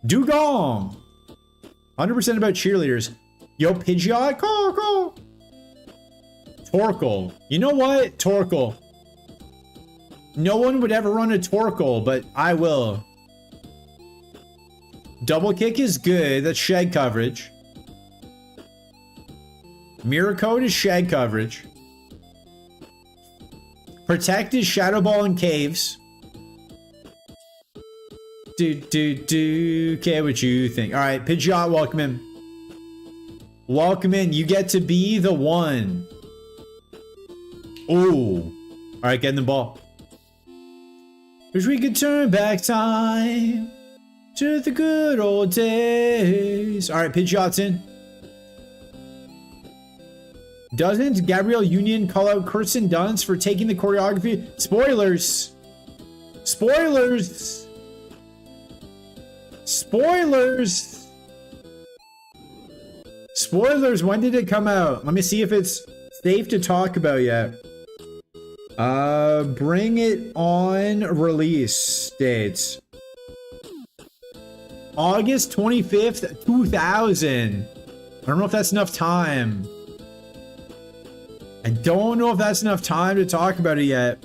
Speaker 1: Dugong. 100% about cheerleaders. Yo, Pidgeot, call. Torkoal. You know what? Torkoal. No one would ever run a Torkoal, but I will. Double kick is good. That's shed coverage. Mirror Coat is shed coverage. Protect is Shadow Ball in caves. Okay, what you think? All right, Pidgeot, welcome in. Welcome in. You get to be the one. Ooh. All right, get in the ball. Wish we could turn back time to the good old days. All right, Pidgeot's in. Doesn't Gabrielle Union call out Kirsten Dunst for taking the choreography? Spoilers. Spoilers. Spoilers. Spoilers. When did it come out? Let me see if it's safe to talk about yet. Bring It On release dates. August 25th, 2000. I don't know if that's enough time. I don't know if that's enough time to talk about it yet.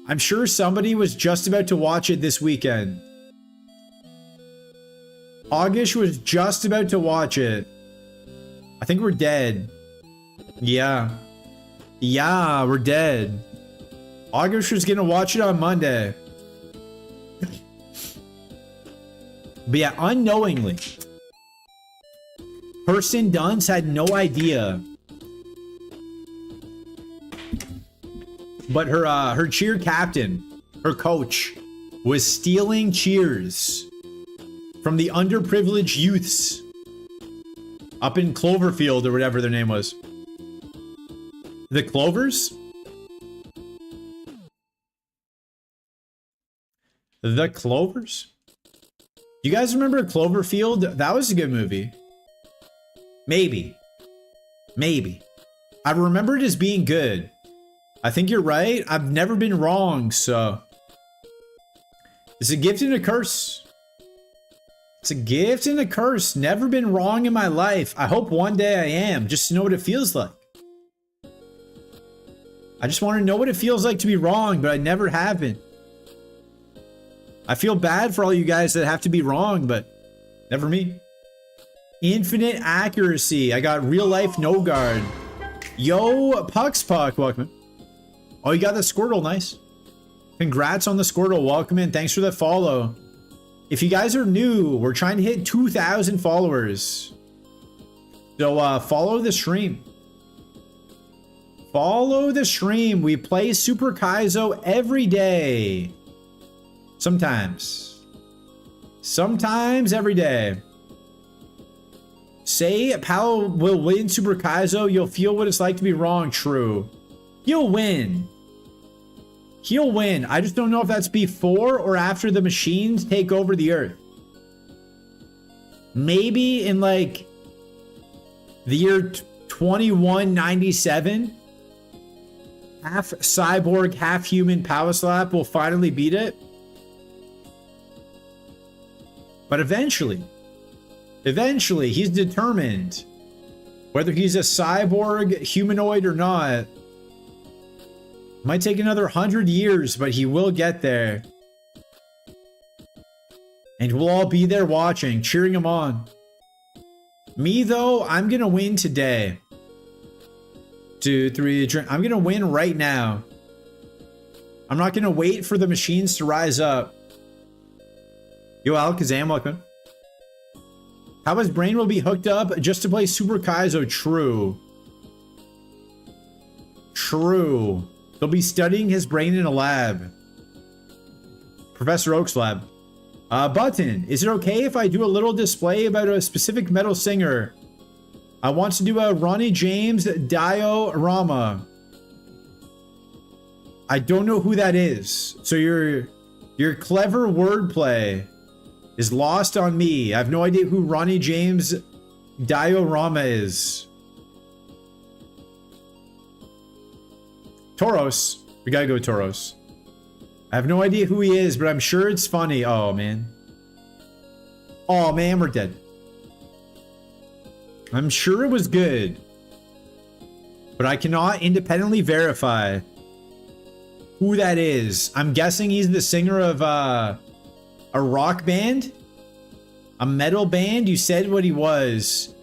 Speaker 1: I'm sure somebody was just about to watch it this weekend. August was just about to watch it. I think we're dead. Yeah. Yeah, we're dead. August was gonna watch it on Monday. But yeah, unknowingly, Kirsten Dunst had no idea. But her cheer captain, her coach, was stealing cheers from the underprivileged youths up in Cloverfield or whatever their name was. The Clovers? The Clovers? You guys remember Cloverfield? That was a good movie. Maybe. Maybe. I remember it as being good. I think you're right. I've never been wrong, so. It's a gift and a curse. It's a gift and a curse. Never been wrong in my life. I hope one day I am, just to know what it feels like. I just want to know what it feels like to be wrong, but I never have been. I feel bad for all you guys that have to be wrong, but never me. Infinite accuracy. I got real life no guard. Yo, Puck's Puck, welcome in. Oh, you got the Squirtle, nice. Congrats on the Squirtle, welcome in. Thanks for the follow. If you guys are new, we're trying to hit 2,000 followers. So follow the stream. Follow the stream. We play Super Kaizo every day. Sometimes. Sometimes every day. Say Pal will win Super Kaizo. You'll feel what it's like to be wrong. True. He'll win. He'll win. I just don't know if that's before or after the machines take over the Earth. Maybe in like the year 2197. Half cyborg, half human Power Slap will finally beat it. But eventually, he's determined whether he's a cyborg humanoid or not. Might take another 100 years, but he will get there. And we'll all be there watching, cheering him on. Me, though, I'm gonna win today. 2, 3, drink. I'm gonna win right now. I'm not gonna wait for the machines to rise up. Yo, Alakazam, welcome. How his brain will be hooked up just to play Super Kaizo. True. True. They'll be studying his brain in a lab. Professor Oak's lab. Button, is it okay if I do a little display about a specific metal singer? I want to do a Ronnie James diorama. I don't know who that is. So your clever wordplay is lost on me. I have no idea who Ronnie James diorama is. Tauros. We gotta go Tauros. I have no idea who he is, but I'm sure it's funny. Oh, man. Oh, man, we're dead. I'm sure it was good. But I cannot independently verify who that is. I'm guessing he's the singer of a rock band? A metal band? You said what he was.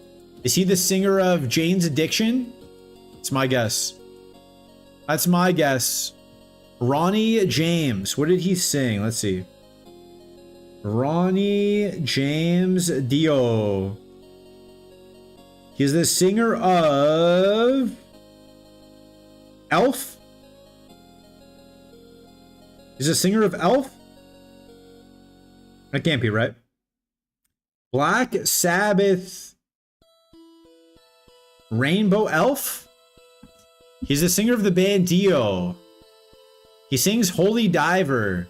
Speaker 1: Is he the singer of Jane's Addiction? It's my guess. That's my guess. Ronnie James. What did he sing? Let's see. Ronnie James Dio. He's the singer of Elf. He's a singer of Elf? That can't be right. Black Sabbath. Rainbow Elf? He's the singer of the band Dio. He sings Holy Diver.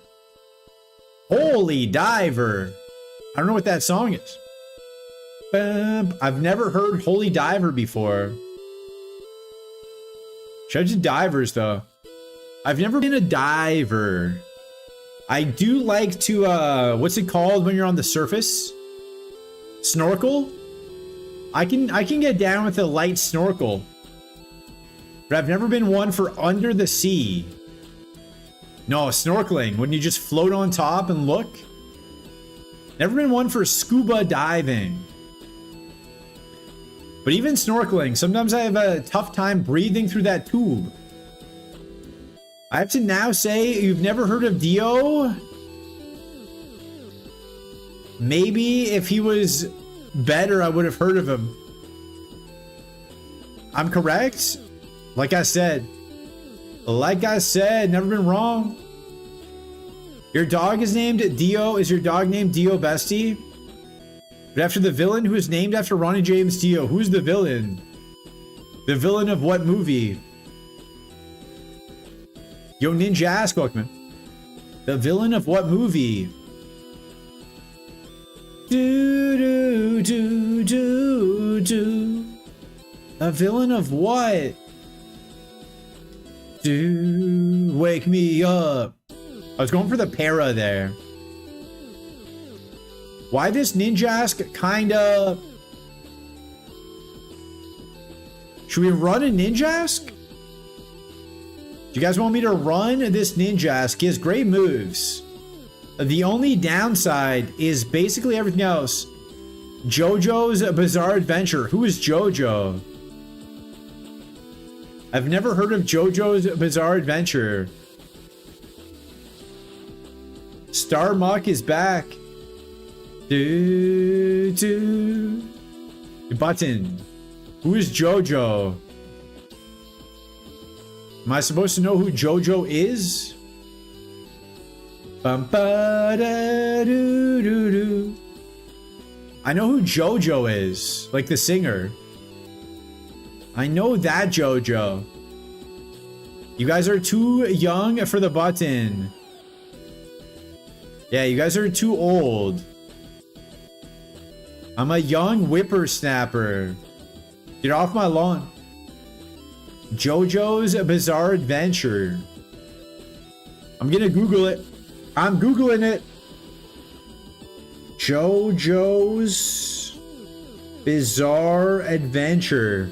Speaker 1: Holy Diver. I don't know what that song is. I've never heard Holy Diver before. Shout out to divers, though. I've never been a diver. I do like to, what's it called when you're on the surface? Snorkel? I can get down with a light snorkel. But I've never been one for under the sea. No, snorkeling, when you just float on top and look. Never been one for scuba diving. But even snorkeling, sometimes I have a tough time breathing through that tube. I have to now say, you've never heard of Dio? Maybe if he was better, I would have heard of him. I'm correct? Like I said, never been wrong. Your dog is named Dio. Is your dog named Dio Bestie? But after the villain who is named after Ronnie James Dio, who's the villain? The villain of what movie? Yo, Ninja Ask, welcome. The villain of what movie? A villain of what? Wake me up. I was going for the para there. Why this Ninjask kinda... Should we run a Ninjask? Do you guys want me to run this Ninjask? He has great moves. The only downside is basically everything else. JoJo's Bizarre Adventure. Who is JoJo? I've never heard of JoJo's Bizarre Adventure. Star Muck is back. Button. Who is JoJo? Am I supposed to know who JoJo is? Bum, ba, da, doo, doo, doo. I know who JoJo is, like the singer. I know that JoJo. You guys are too young for the button. Yeah, you guys are too old. I'm a young whippersnapper. Get off my lawn. JoJo's Bizarre Adventure. I'm gonna Google it. I'm Googling it. JoJo's Bizarre Adventure.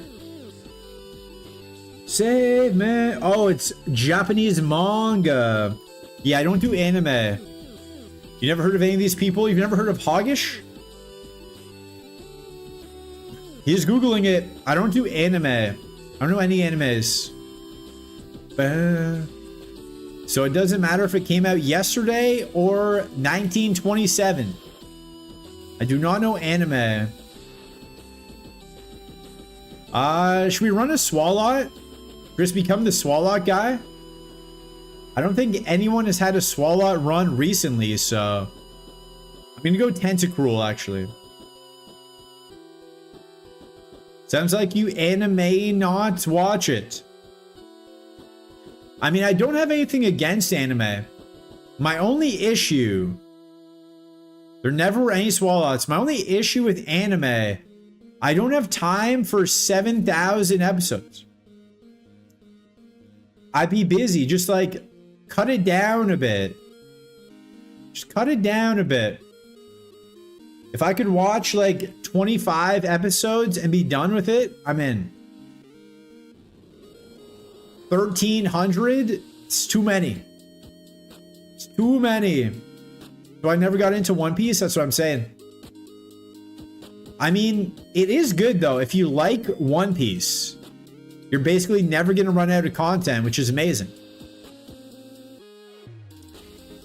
Speaker 1: Save me. Oh, it's Japanese manga. Yeah, I don't do anime. You never heard of any of these people? You've never heard of Hoggish? He's Googling it. I don't do anime. I don't know any animes. So it doesn't matter if it came out yesterday or 1927. I do not know anime. Should we run a Swalot? Just become the Swalot guy? I don't think anyone has had a Swalot run recently, so I'm gonna go Tentacruel, actually. Sounds like you anime not watch it. I mean, I don't have anything against anime. My only issue... There never were any Swalots. My only issue with anime... I don't have time for 7,000 episodes. I'd be busy. Just like, cut it down a bit. Just cut it down a bit. If I could watch like 25 episodes and be done with it, I'm in. 1,300? It's too many. It's too many. So I never got into One Piece? That's what I'm saying. I mean, it is good though. If you like One Piece, you're basically never going to run out of content, which is amazing.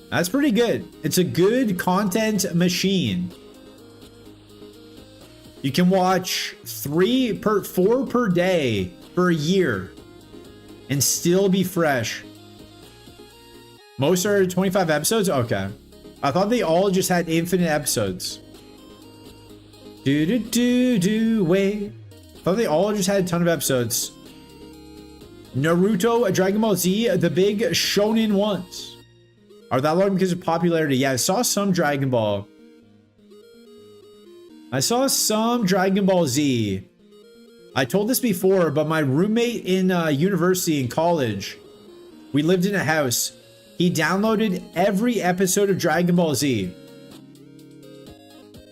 Speaker 1: That's pretty good. It's a good content machine. You can watch 4 per day for a year and still be fresh. Most are 25 episodes? Okay. I thought they all just had infinite episodes. Wait. I thought they all just had a ton of episodes. Naruto, Dragon Ball Z, the big shonen ones. Are that long because of popularity? Yeah, I saw some Dragon Ball. I saw some Dragon Ball Z. I told this before, but my roommate in university in college, we lived in a house. He downloaded every episode of Dragon Ball Z.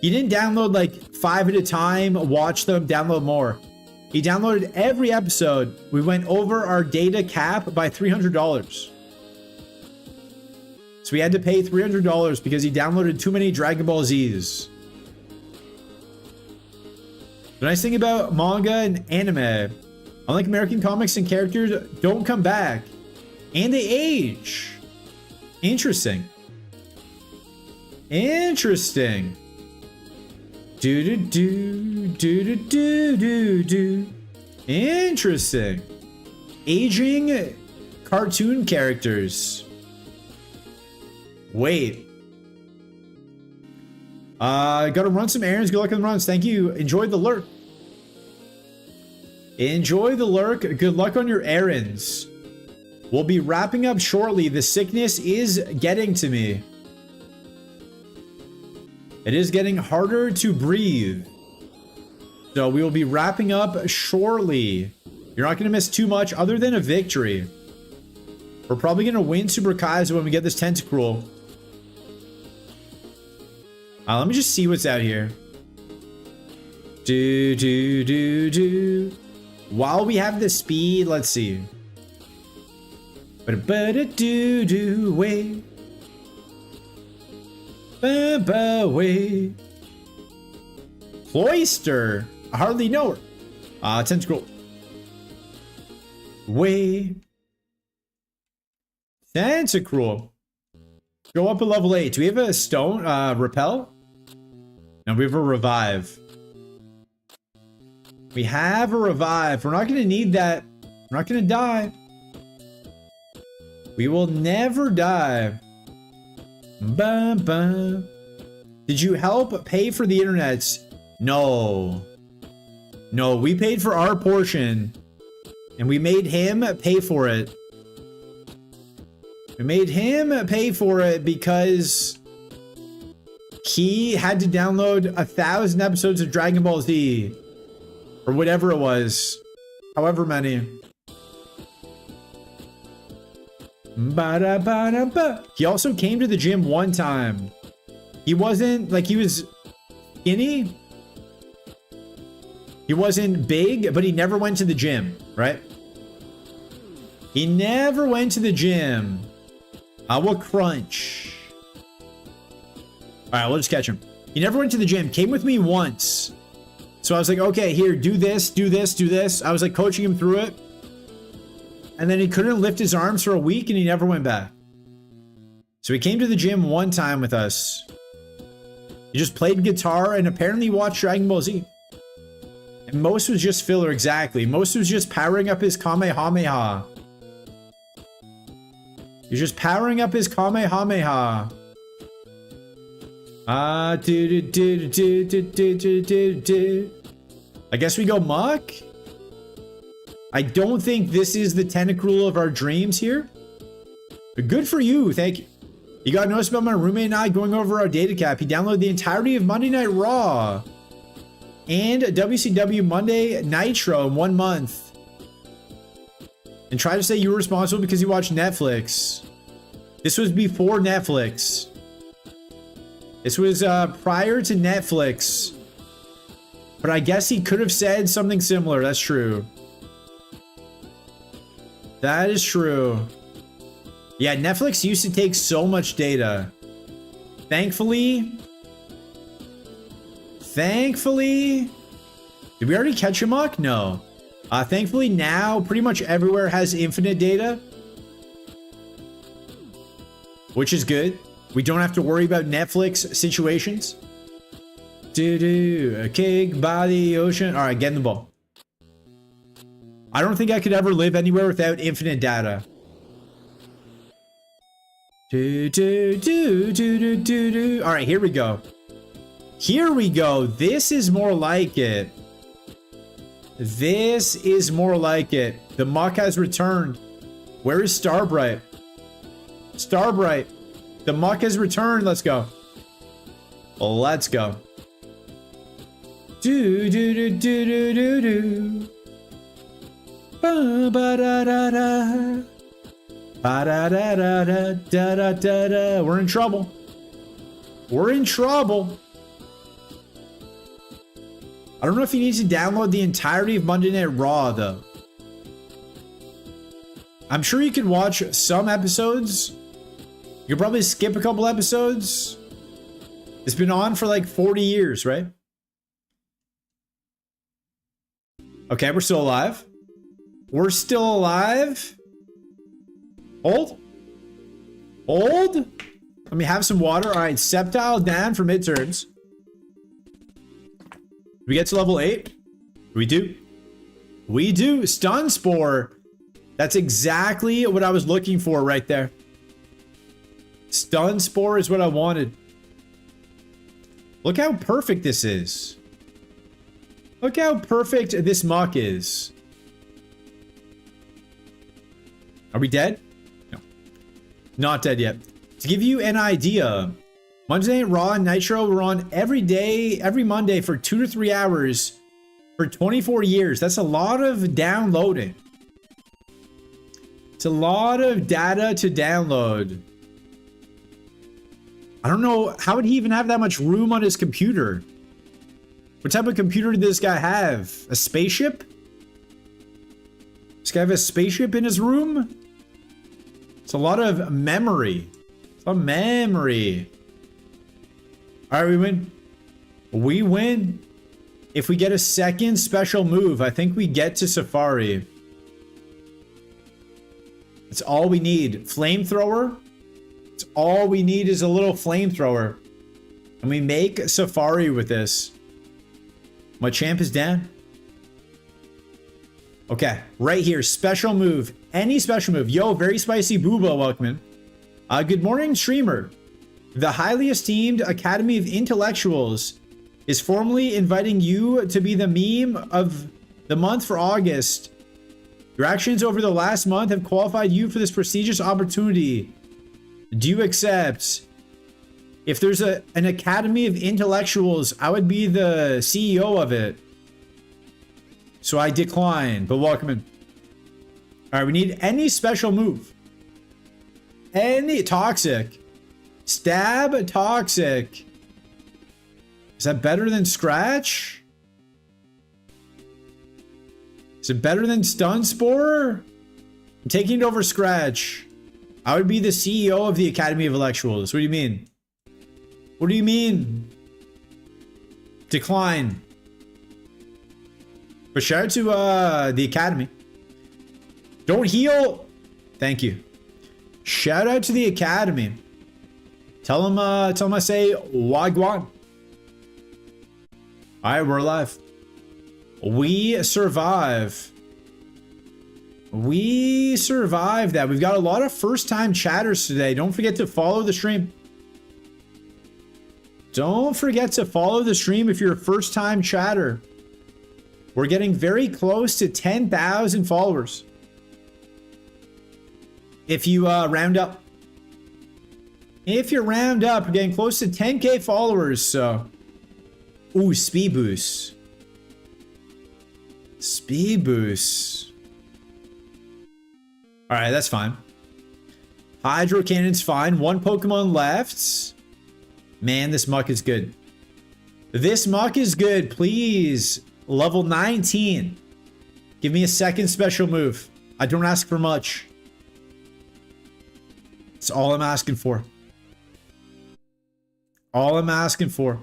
Speaker 1: He didn't download like 5 at a time, watch them, download more. He downloaded every episode. We went over our data cap by $300. So we had to pay $300 because he downloaded too many Dragon Ball Zs. The nice thing about manga and anime, unlike American comics and characters, don't come back. And they age. Interesting. Interesting. Interesting. Aging cartoon characters. Wait. Gotta run some errands. Good luck on the runs. Thank you. Enjoy the lurk. Enjoy the lurk. Good luck on your errands. We'll be wrapping up shortly. The sickness is getting to me. It is getting harder to breathe. So we will be wrapping up shortly. You're not going to miss too much other than a victory. We're probably going to win Super Kaizo when we get this Tentacruel. Let me just see what's out here. While we have the speed, let's see. Wait. Wait. Cloister. I hardly know her. Tentacruel. Wait. Tentacruel. Go up a level 8. Do we have a stone? Repel? No, we have a revive. We have a revive. We're not going to need that. We're not going to die. We will never die. Bum, bum. Did you help pay for the internet? No. No, we paid for our portion. And we made him pay for it. We made him pay for it because he had to download 1,000 episodes of Dragon Ball Z. Or whatever it was. However many. Ba-da-ba-da-ba. He also came to the gym one time. He wasn't, like, he was skinny. He wasn't big, but he never went to the gym, right? He never went to the gym. I will crunch. All right, we'll just catch him. He never went to the gym. Came with me once. So I was like, okay, here, do this, do this, do this. I was like coaching him through it. And then he couldn't lift his arms for a week and he never went back. So he came to the gym one time with us. He just played guitar and apparently watched Dragon Ball Z. And most was just filler, exactly. Most was just powering up his Kamehameha. He's just powering up his Kamehameha. I guess we go Muck. I don't think this is the tentacruel of our dreams here. But good for you, thank you. You got noticed about my roommate and I going over our data cap. He downloaded the entirety of Monday Night Raw and WCW Monday Nitro in 1 month. And try to say you were responsible because you watched Netflix. This was before Netflix. This was prior to Netflix. But I guess he could have said something similar. That's true. That is true. Yeah, Netflix used to take so much data. Thankfully, did we already catch a Muck? No. Thankfully now pretty much everywhere has infinite data, which is good. We don't have to worry about Netflix situations. A cake by the ocean. All right, get in the ball. I don't think I could ever live anywhere without infinite data. All right, here we go. Here we go. This is more like it. This is more like it. The Muck has returned. Where is Starbright? Starbright. The Muck has returned. Let's go. Let's go. Do do do do do do do. Ba ba da da da. Ba da da da da da da da da. We're in trouble. We're in trouble. I don't know if you need to download the entirety of Monday Night Raw though. I'm sure you could watch some episodes. You could probably skip a couple episodes. It's been on for like 40 years, right? Okay, we're still alive. We're still alive. Hold. Hold. Let me have some water. All right, Sceptile down for midterms. We get to level 8? We do. We do. Stun Spore. That's exactly what I was looking for right there. Stun Spore is what I wanted. Look how perfect this is. Look how perfect this Muck is. Are we dead? No. Not dead yet. To give you an idea, Monday Night Raw and Nitro were on every day, every Monday for 2 to 3 hours for 24 years. That's a lot of downloading. It's a lot of data to download. I don't know, how would he even have that much room on his computer? What type of computer did this guy have? A spaceship? This guy have a spaceship in his room? It's a lot of memory. It's a memory. All right, we win. We win. If we get a second special move, I think we get to Safari. That's all we need. Flamethrower. It's all we need is a little flamethrower. And we make Safari with this. My champ is down. Okay, right here. Special move. Any special move. Yo, very spicy booba, welcome in. Good morning, streamer. The highly esteemed Academy of Intellectuals is formally inviting you to be the meme of the month for August. Your actions over the last month have qualified you for this prestigious opportunity. Do you accept? If there's an Academy of Intellectuals, I would be the CEO of it. So I decline, but welcome in. All right, we need any special move. Any toxic. Stab toxic. Is that better than scratch? Is it better than stun spore? I'm taking it over scratch. I would be the CEO of the Academy of Intellectuals. What do you mean? What do you mean? Decline. But shout out to the Academy. Don't heal. Thank you. Shout out to the Academy. Tell them I say wagwan. All right, we're alive. We survive. We survived that. We've got a lot of first-time chatters today. Don't forget to follow the stream. Don't forget to follow the stream if you're a first-time chatter. We're getting very close to 10,000 followers. If you round up. If you round up, we're getting close to 10K followers, so. Ooh, speed boost. Speed boost. Alright, that's fine. Hydro Cannon's fine. One Pokemon left. Man, this muck is good. This muck is good. Please. Level 19. Give me a second special move. I don't ask for much. That's all I'm asking for. All I'm asking for.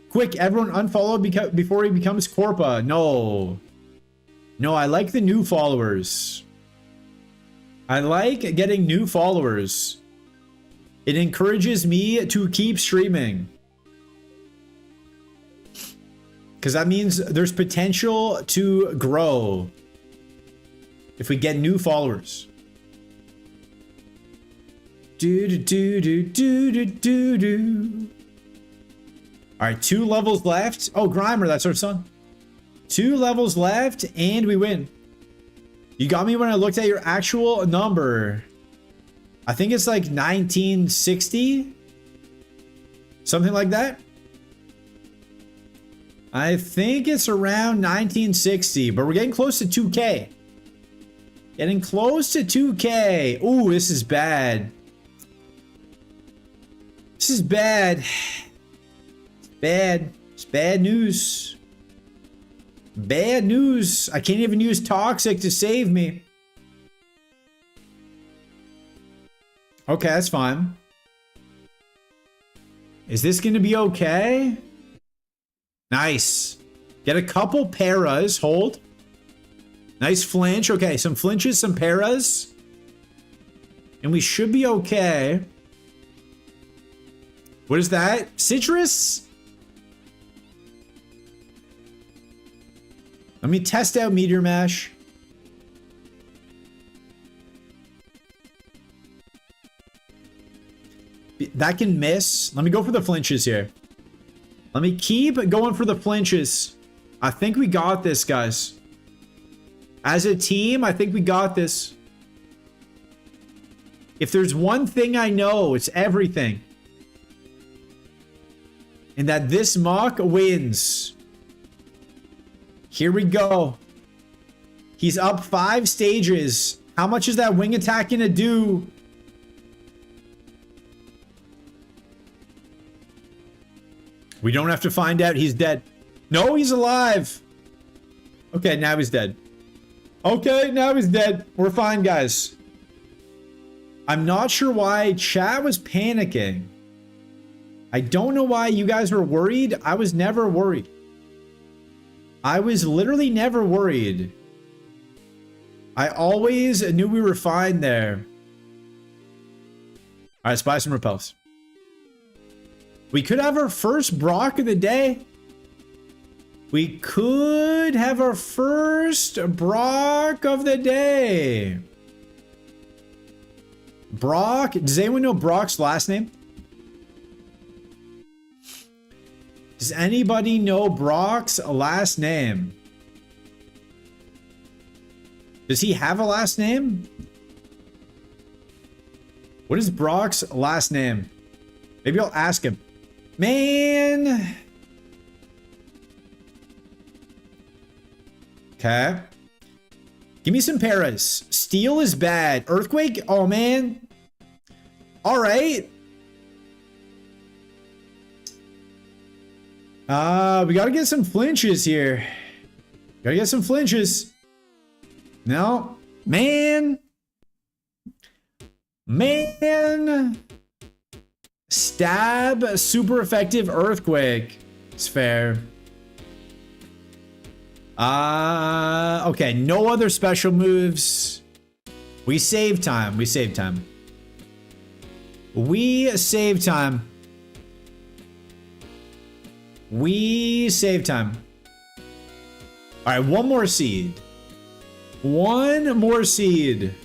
Speaker 1: Quick, everyone unfollow before he becomes Corpa. No. No, I like the new followers. I like getting new followers. It encourages me to keep streaming. Because that means there's potential to grow. If we get new followers. Do do do do do do do do. All right, 2 levels left. Oh, Grimer, that's our son. 2 levels left, and we win. You got me when I looked at your actual number. I think it's like 1960. Something like that. I think it's around 1960, but we're getting close to 2K. Getting close to 2K. Ooh, this is bad. This is bad. It's bad. It's bad news. Bad news. I can't even use Toxic to save me. Okay, that's fine. Is this going to be okay? Nice. Get a couple paras. Hold. Nice flinch. Okay, some flinches, some paras. And we should be okay. What is that? Citrus? Let me test out Meteor Mash. That can miss. Let me go for the flinches here. Let me keep going for the flinches. I think we got this, guys. As a team, I think we got this. If there's one thing I know, it's everything. And that this mock wins. Here we go. He's up 5 stages. How much is that wing attack gonna do? We don't have to find out. He's dead. No, he's alive. Okay, now he's dead. Okay, now he's dead. We're fine, guys. I'm not sure why chat was panicking. I don't know why you guys were worried. I was never worried. I was literally never worried. I always knew we were fine there. All right, spy some repels. We could have our first Brock of the day. We could have our first Brock of the day. Brock. Does anyone know Brock's last name? Does anybody know Brock's last name? Does he have a last name? What is Brock's last name? Maybe I'll ask him. Man. Okay. Give me some paras. Steel is bad. Earthquake? Oh, man. All right. We gotta get some flinches here. Gotta get some flinches. No. Man. Man. Stab. Super effective earthquake. It's fair. Okay. No other special moves. We save time. We save time. We save time. We save time. All right, one more seed. One more seed.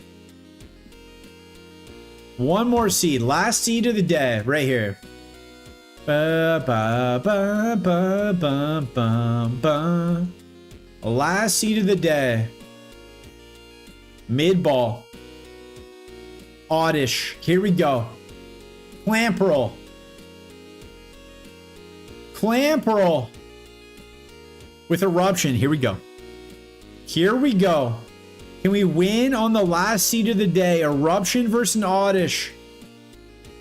Speaker 1: One more seed. Last seed of the day, right here. Ba, ba, ba, ba, ba, ba, ba. Last seed of the day. Mid ball. Oddish. Here we go. Clamperl. Clamperl. With eruption. Here we go. Here we go. Can we win on the last seed of the day? Eruption versus an Oddish.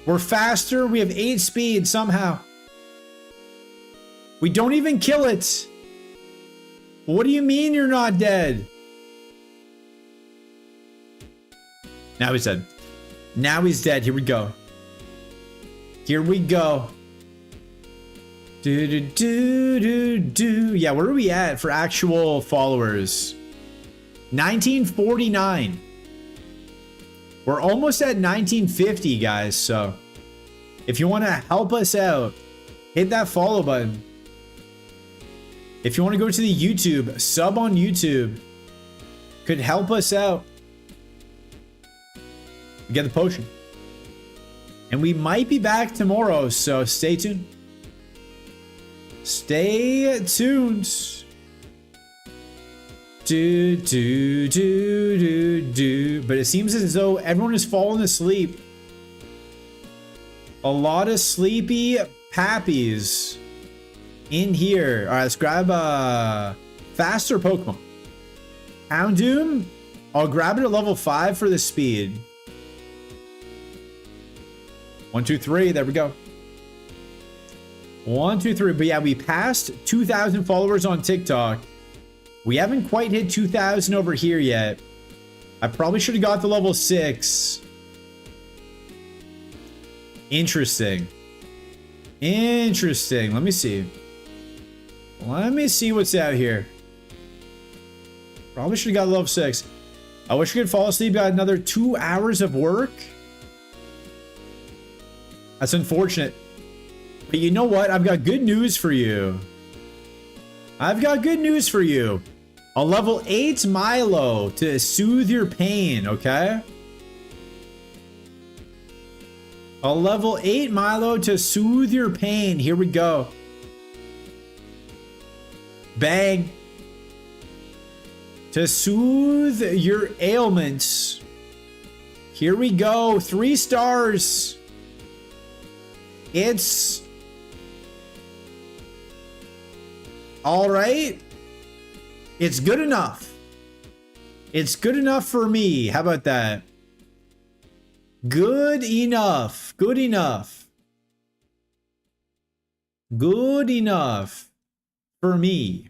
Speaker 1: We're faster. We have 8 speed somehow. We don't even kill it. What do you mean you're not dead? Now he's dead. Now he's dead. Here we go. Here we go. Do do do do do. Yeah, where are we at for actual followers? 1949. We're almost at 1950, guys. So if you want to help us out, hit that follow button. If you want to go to the YouTube, sub on YouTube. Could help us out. We get the potion. And we might be back tomorrow, so stay tuned. Stay tuned. Do, do, do, do, do. But it seems as though everyone is falling asleep. A lot of sleepy pappies in here. All right, let's grab a faster Pokemon. Houndoom. I'll grab it at level 5 for the speed. 1, 2, 3. There we go. 1, 2, 3. But yeah, we passed 2,000 followers on TikTok. We haven't quite hit 2,000 over here yet. I probably should have got to level 6. Interesting. Interesting. Let me see. Let me see what's out here. Probably should have got to level 6. I wish I could fall asleep. Got another 2 hours of work. That's unfortunate. But you know what? I've got good news for you. I've got good news for you. A level 8 Milo to soothe your pain, okay? A level 8 Milo to soothe your pain. Here we go. Bang. To soothe your ailments. Here we go. 3 stars. It's all right. It's good enough. It's good enough for me. How about that? Good enough. Good enough. Good enough for me.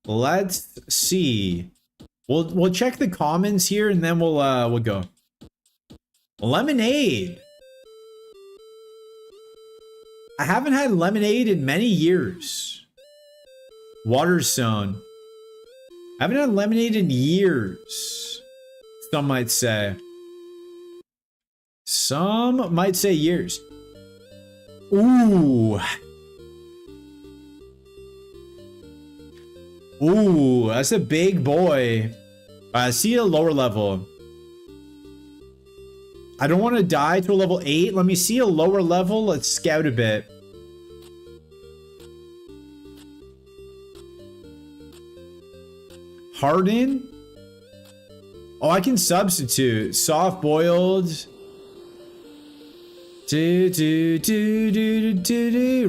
Speaker 1: Let's see. We'll check the comments here and then we'll go. Lemonade. I haven't had lemonade in many years. Waterstone. I haven't had lemonade in years. Some might say. Some might say years. Ooh. Ooh, that's a big boy. I see a lower level. I don't want to die to a level 8. Let me see a lower level. Let's scout a bit. Harden? Oh, I can substitute. Soft boiled.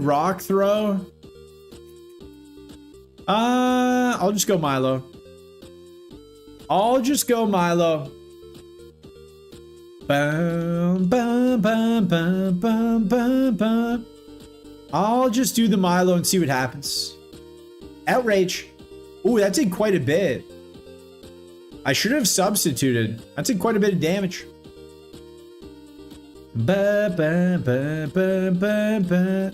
Speaker 1: Rock throw. I'll just go Milo. I'll just go Milo. Bum, bum, bum, bum, bum, bum, bum. I'll just do the Milo and see what happens. Outrage. Ooh, that did quite a bit. I should have substituted. That did quite a bit of damage. Ba, ba, ba, ba, ba, ba.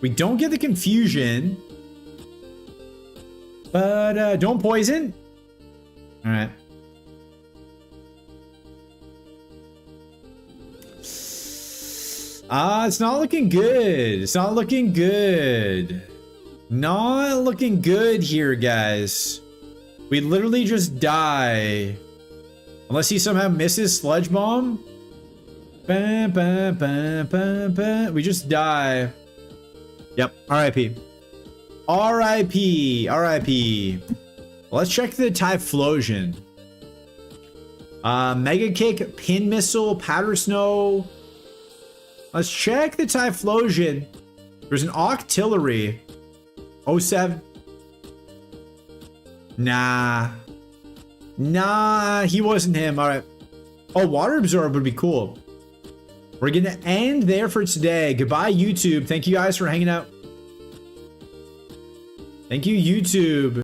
Speaker 1: We don't get the confusion. But don't poison. All right. It's not looking good. It's not looking good. Not looking good here, guys. We literally just die. Unless he somehow misses Sludge Bomb. Ba, ba, ba, ba, ba. We just die. Yep. RIP. RIP. RIP. Let's check the Typhlosion. Mega Kick, Pin Missile, Powder Snow. Let's check the Typhlosion. There's an Octillery. 07. Nah. Nah, he wasn't him. All right. Oh, Water Absorb would be cool. We're going to end there for today. Goodbye, YouTube. Thank you guys for hanging out. Thank you, YouTube.